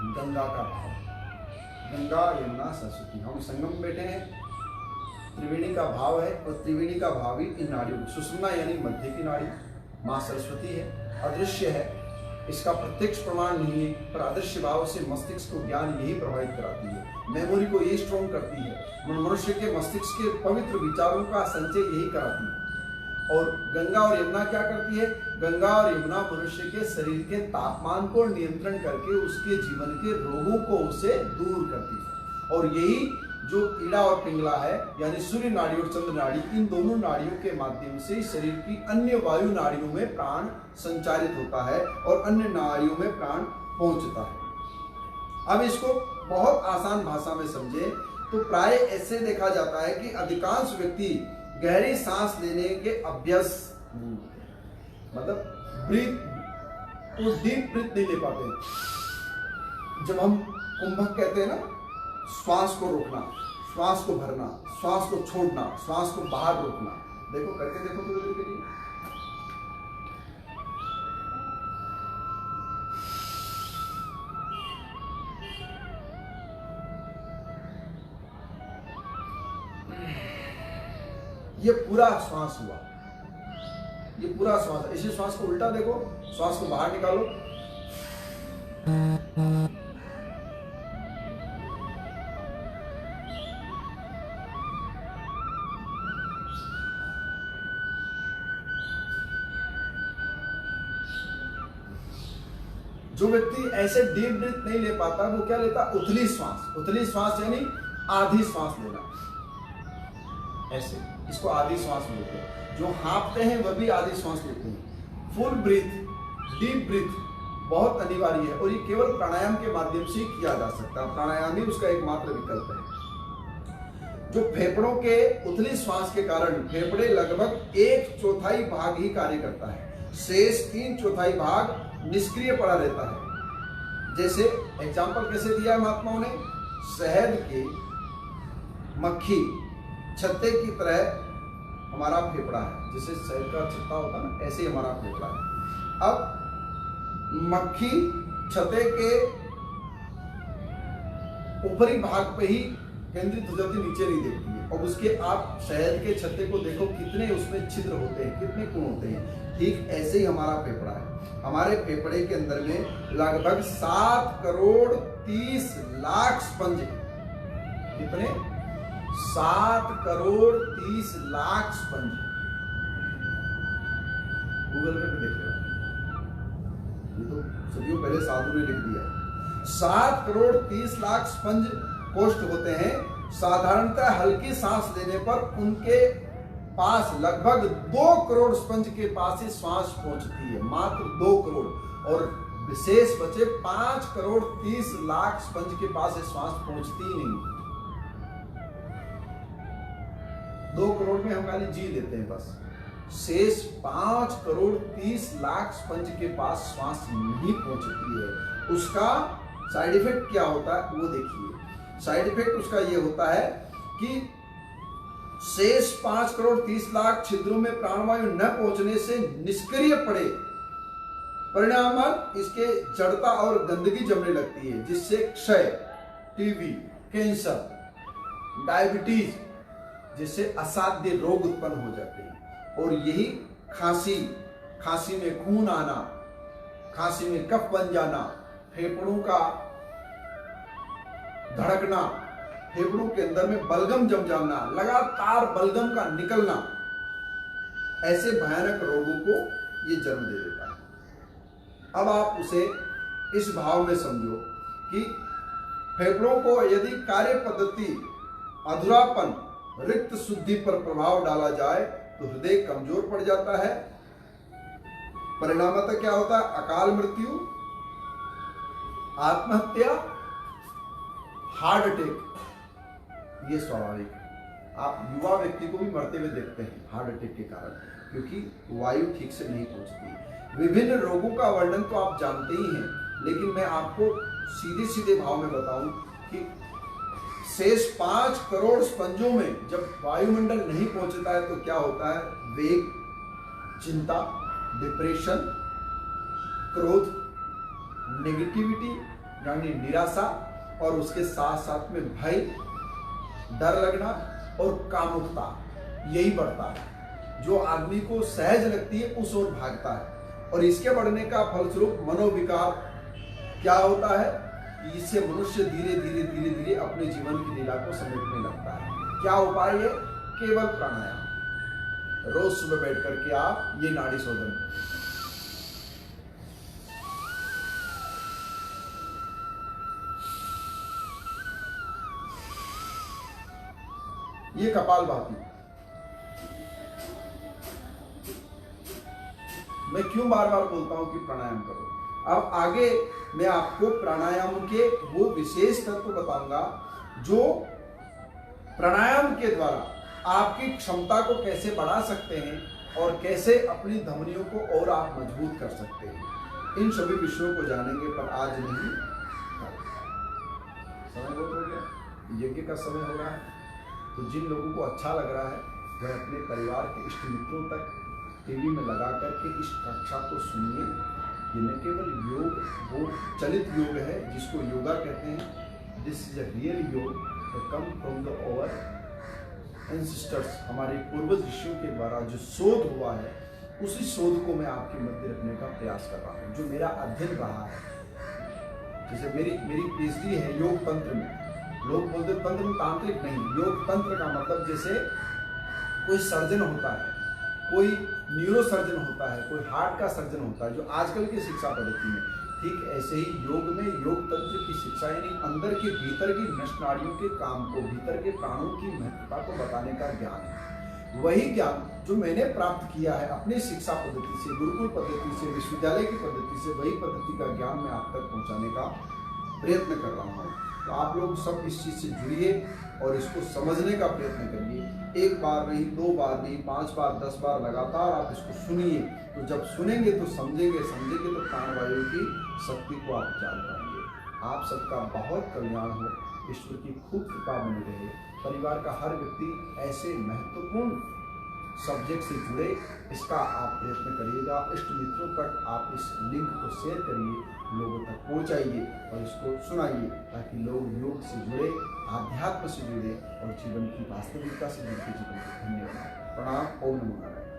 Speaker 1: गंगा का भाव। गंगा यमुना सरस्वती, हम संगम में बैठे हैं, त्रिवेणी का भाव है, और त्रिवेणी का भाव ही इन नाड़ियों। सुषुम्ना यानी मध्य की नाड़ी, माँ सरस्वती है, अदृश्य है, इसका प्रत्यक्ष प्रमाण नहीं है, पर अदृश्य भाव से मस्तिष्क को ज्ञान यही प्रभावित कराती है, मेमोरी को ये स्ट्रॉन्ग करती है, मनुष्य के मस्तिष्क के पवित्र विचारों का संचय यही कराती है। और गंगा और यमुना क्या करती है? गंगा और यमुना मनुष्य के शरीर के तापमान को नियंत्रण करके उसके जीवन के रोगों को उसे दूर करती है। और यही जो ईड़ा और पिंगला है यानी सूर्य नाड़ी और चंद्र नाड़ी, इन दोनों नाड़ियों के माध्यम से शरीर की अन्य वायु नाड़ियों में प्राण संचारित होता है और अन्य नाड़ियों में प्राण पहुंचता है। अब इसको बहुत आसान भाषा में समझे तो प्राय ऐसे देखा जाता है कि अधिकांश व्यक्ति गहरी सांस लेने के अभ्यास, मतलब डीप ब्रीथ नहीं ले पाते। जब हम कुंभक कहते हैं ना, श्वास को रोकना, श्वास को भरना, श्वास को छोड़ना, श्वास को बाहर रोकना, देखो करके देखो थोड़ी देर के लिए। ये पूरा श्वास हुआ, ये पूरा श्वास। इसी श्वास को उल्टा देखो, श्वास को बाहर निकालो, जो व्यक्ति ऐसे डीप ब्रीथ नहीं ले पाता वो क्या लेता, उथली श्वास। उथली श्वास यानी आधी श्वास लेना, ऐसे, इसको आधी श्वास बोलते हैं। जो हाँफते हैं वह भी आधी श्वास लेते हैं। फुल ब्रीथ, डीप ब्रीथ बहुत अनिवार्य है और ये केवल प्राणायाम के माध्यम से किया जा सकता है। प्राणायाम ही उसका एकमात्र विकल्प है। जो फेफड़ों के उथली श्वास के कारण फेफड़े लगभग 1/4 भाग ही कार्य करता है, शेष 3/4 भाग निष्क्रिय पड़ा रहता है। जैसे एग्जाम्पल कैसे दिया है महात्माओं ने, शहद की मक्खी छत्ते की तरह हमारा फेफड़ा है, जैसे शहद का छत्ता होता है ना, ऐसे ही हमारा फेफड़ा है। अब मक्खी छत्ते के ऊपरी भाग पे ही केंद्रित हो जाती, नीचे नहीं देखती है। और उसके आप शहद के छत्ते को देखो, कितने उसमें छिद्र होते हैं, कितने कोण होते हैं। ठीक ऐसे ही हमारा फेफड़ा है। हमारे फेफड़े के अंदर में लगभग 7 करोड़ 30 लाख स्पंज, कितने, 7 करोड़ 30 लाख स्पंज। गूगल पे देख लो, ये तो सदियों पहले साधु ने लिख दिया। 7 करोड़ 30 लाख स्पंज कोष्ठ होते हैं। साधारणतः हल्की सांस लेने पर उनके पास लगभग 2 करोड़ स्पंज के पास ही श्वास पहुंचती है, मात्र 2 करोड़। और विशेष बचे 5 करोड़ 30 लाख स्पंज के पास श्वास पहुंचती ही नहीं। 2 करोड़ में हम खाली जी लेते हैं बस, शेष 5 करोड़ 30 लाख स्पंज के पास श्वास नहीं पहुंचती है। उसका साइड इफेक्ट क्या होता है वो देखिए। साइड इफेक्ट उसका ये होता है कि शेष 5 करोड़ 30 लाख छिद्रों में प्राणवायु न पहुंचने से निष्क्रिय पड़े, परिणामत इसके जड़ता और गंदगी जमने लगती है, जिससे क्षय, टीबी, कैंसर, डायबिटीज जिससे असाध्य रोग उत्पन्न हो जाते हैं। और यही खांसी, खांसी में खून आना, खांसी में कफ बन जाना, फेफड़ों का धड़कना, फेफड़ों के अंदर में बलगम जम जाना, लगातार बलगम का निकलना, ऐसे भयानक रोगों को ये जन्म दे देता है। अब आप उसे इस भाव में समझो कि फेफड़ों को यदि कार्य पद्धति, अधूरापन, रिक्त शुद्धि पर प्रभाव डाला जाए तो हृदय कमजोर पड़ जाता है। परिणामतः क्या होता है, अकाल मृत्यु, आत्महत्या, हार्ट अटैक। ये स्वाभाविक है। आप युवा व्यक्ति को भी मरते हुए देखते हैं हार्ट अटैक के कारण, क्योंकि वायु ठीक से नहीं पहुंचती। विभिन्न रोगों का वर्णन तो आप जानते ही हैं, लेकिन मैं आपको सीधे सीधे भाव में बताऊं कि शेष 5 करोड़ स्पंजों में जब वायुमंडल नहीं पहुंचता है तो क्या होता है, वेग, चिंता, डिप्रेशन, क्रोध, नेगेटिविटी यानी निराशा, और उसके साथ साथ में भय, डर लगना और कामुकता, यही बढ़ता है। जो आदमी को सहज लगती है उस ओर भागता है। और इसके बढ़ने का फलस्वरूप मनोविकार क्या होता है, इससे मनुष्य धीरे धीरे धीरे धीरे अपने जीवन की लीला को समेटने लगता है। क्या उपाय है, केवल प्राणायाम। रोज सुबह बैठ करके आप ये नाड़ी शोधन, ये कपालभाति। मैं क्यों बार बार बोलता हूं कि प्राणायाम करो। अब आगे मैं आपको प्राणायाम के वो विशेष तत्व बताऊंगा जो प्राणायाम के द्वारा आपकी क्षमता को कैसे बढ़ा सकते हैं और कैसे अपनी धमनियों को और आप मजबूत कर सकते हैं। इन सभी विषयों को जानेंगे, पर आज नहीं, समय बहुत हो गया, यज्ञ का समय हो रहा है। तो जिन लोगों को अच्छा लग रहा है वह अपने परिवार के इष्ट मित्रों तक टीवी में लगा करके इस कक्षा को सुनिए। ये न केवल योग, वो चलित योग है जिसको योगा कहते हैं। दिस इज अ रियल योग, come from the over ancestors, हमारे पूर्वज ऋषियों के द्वारा जो शोध हुआ है, उसी शोध को मैं आपके मध्य रखने का प्रयास कर रहा हूँ। जो मेरा अध्ययन रहा है, जैसे मेरी पीएचडी है योग तंत्र में। लोग बोलते तंत्र में तांत्रिक नहीं, योग तंत्र का मतलब जैसे कोई सर्जन होता है, कोई न्यूरो सर्जन होता है, कोई हार्ट का सर्जन होता है, जो आजकल की शिक्षा पद्धति में, ठीक ऐसे ही योग में योग तंत्र की शिक्षा, यानी अंदर के भीतर की नसनाड़ियों के काम को, भीतर के प्राणों की महत्वता को बताने का ज्ञान है। वही ज्ञान जो मैंने प्राप्त किया है अपनी शिक्षा पद्धति से, गुरुकुल पद्धति से, विश्वविद्यालय की पद्धति से, वही पद्धति का ज्ञान मैं आप तक पहुंचाने का प्रयत्न कर रहा हूँ। तो आप लोग सब इस चीज से जुड़िए और इसको समझने का प्रयत्न करिए। एक बार नहीं, 2 बार नहीं, 5 बार, 10 बार लगातार आप इसको सुनिए। तो जब सुनेंगे तो समझेंगे तो प्राणवायु की शक्ति को आप जान पाएंगे। आप सबका बहुत कल्याण हो, ईश्वर की खूब कृपा बनी रहे। परिवार का हर व्यक्ति ऐसे महत्वपूर्ण सब्जेक्ट से जुड़े, इसका आप प्रयत्न करिएगा। इष्ट मित्रों तक आप इस लिंक को शेयर करिए, लोगों तक पहुंचाइए और इसको सुनाइए, ताकि लोग योग से जुड़े, आध्यात्म से जुड़े और जीवन की वास्तविकता से जुड़ के जीवन को धन्य बनाएं। प्रणाम। ओम नमो नारायण।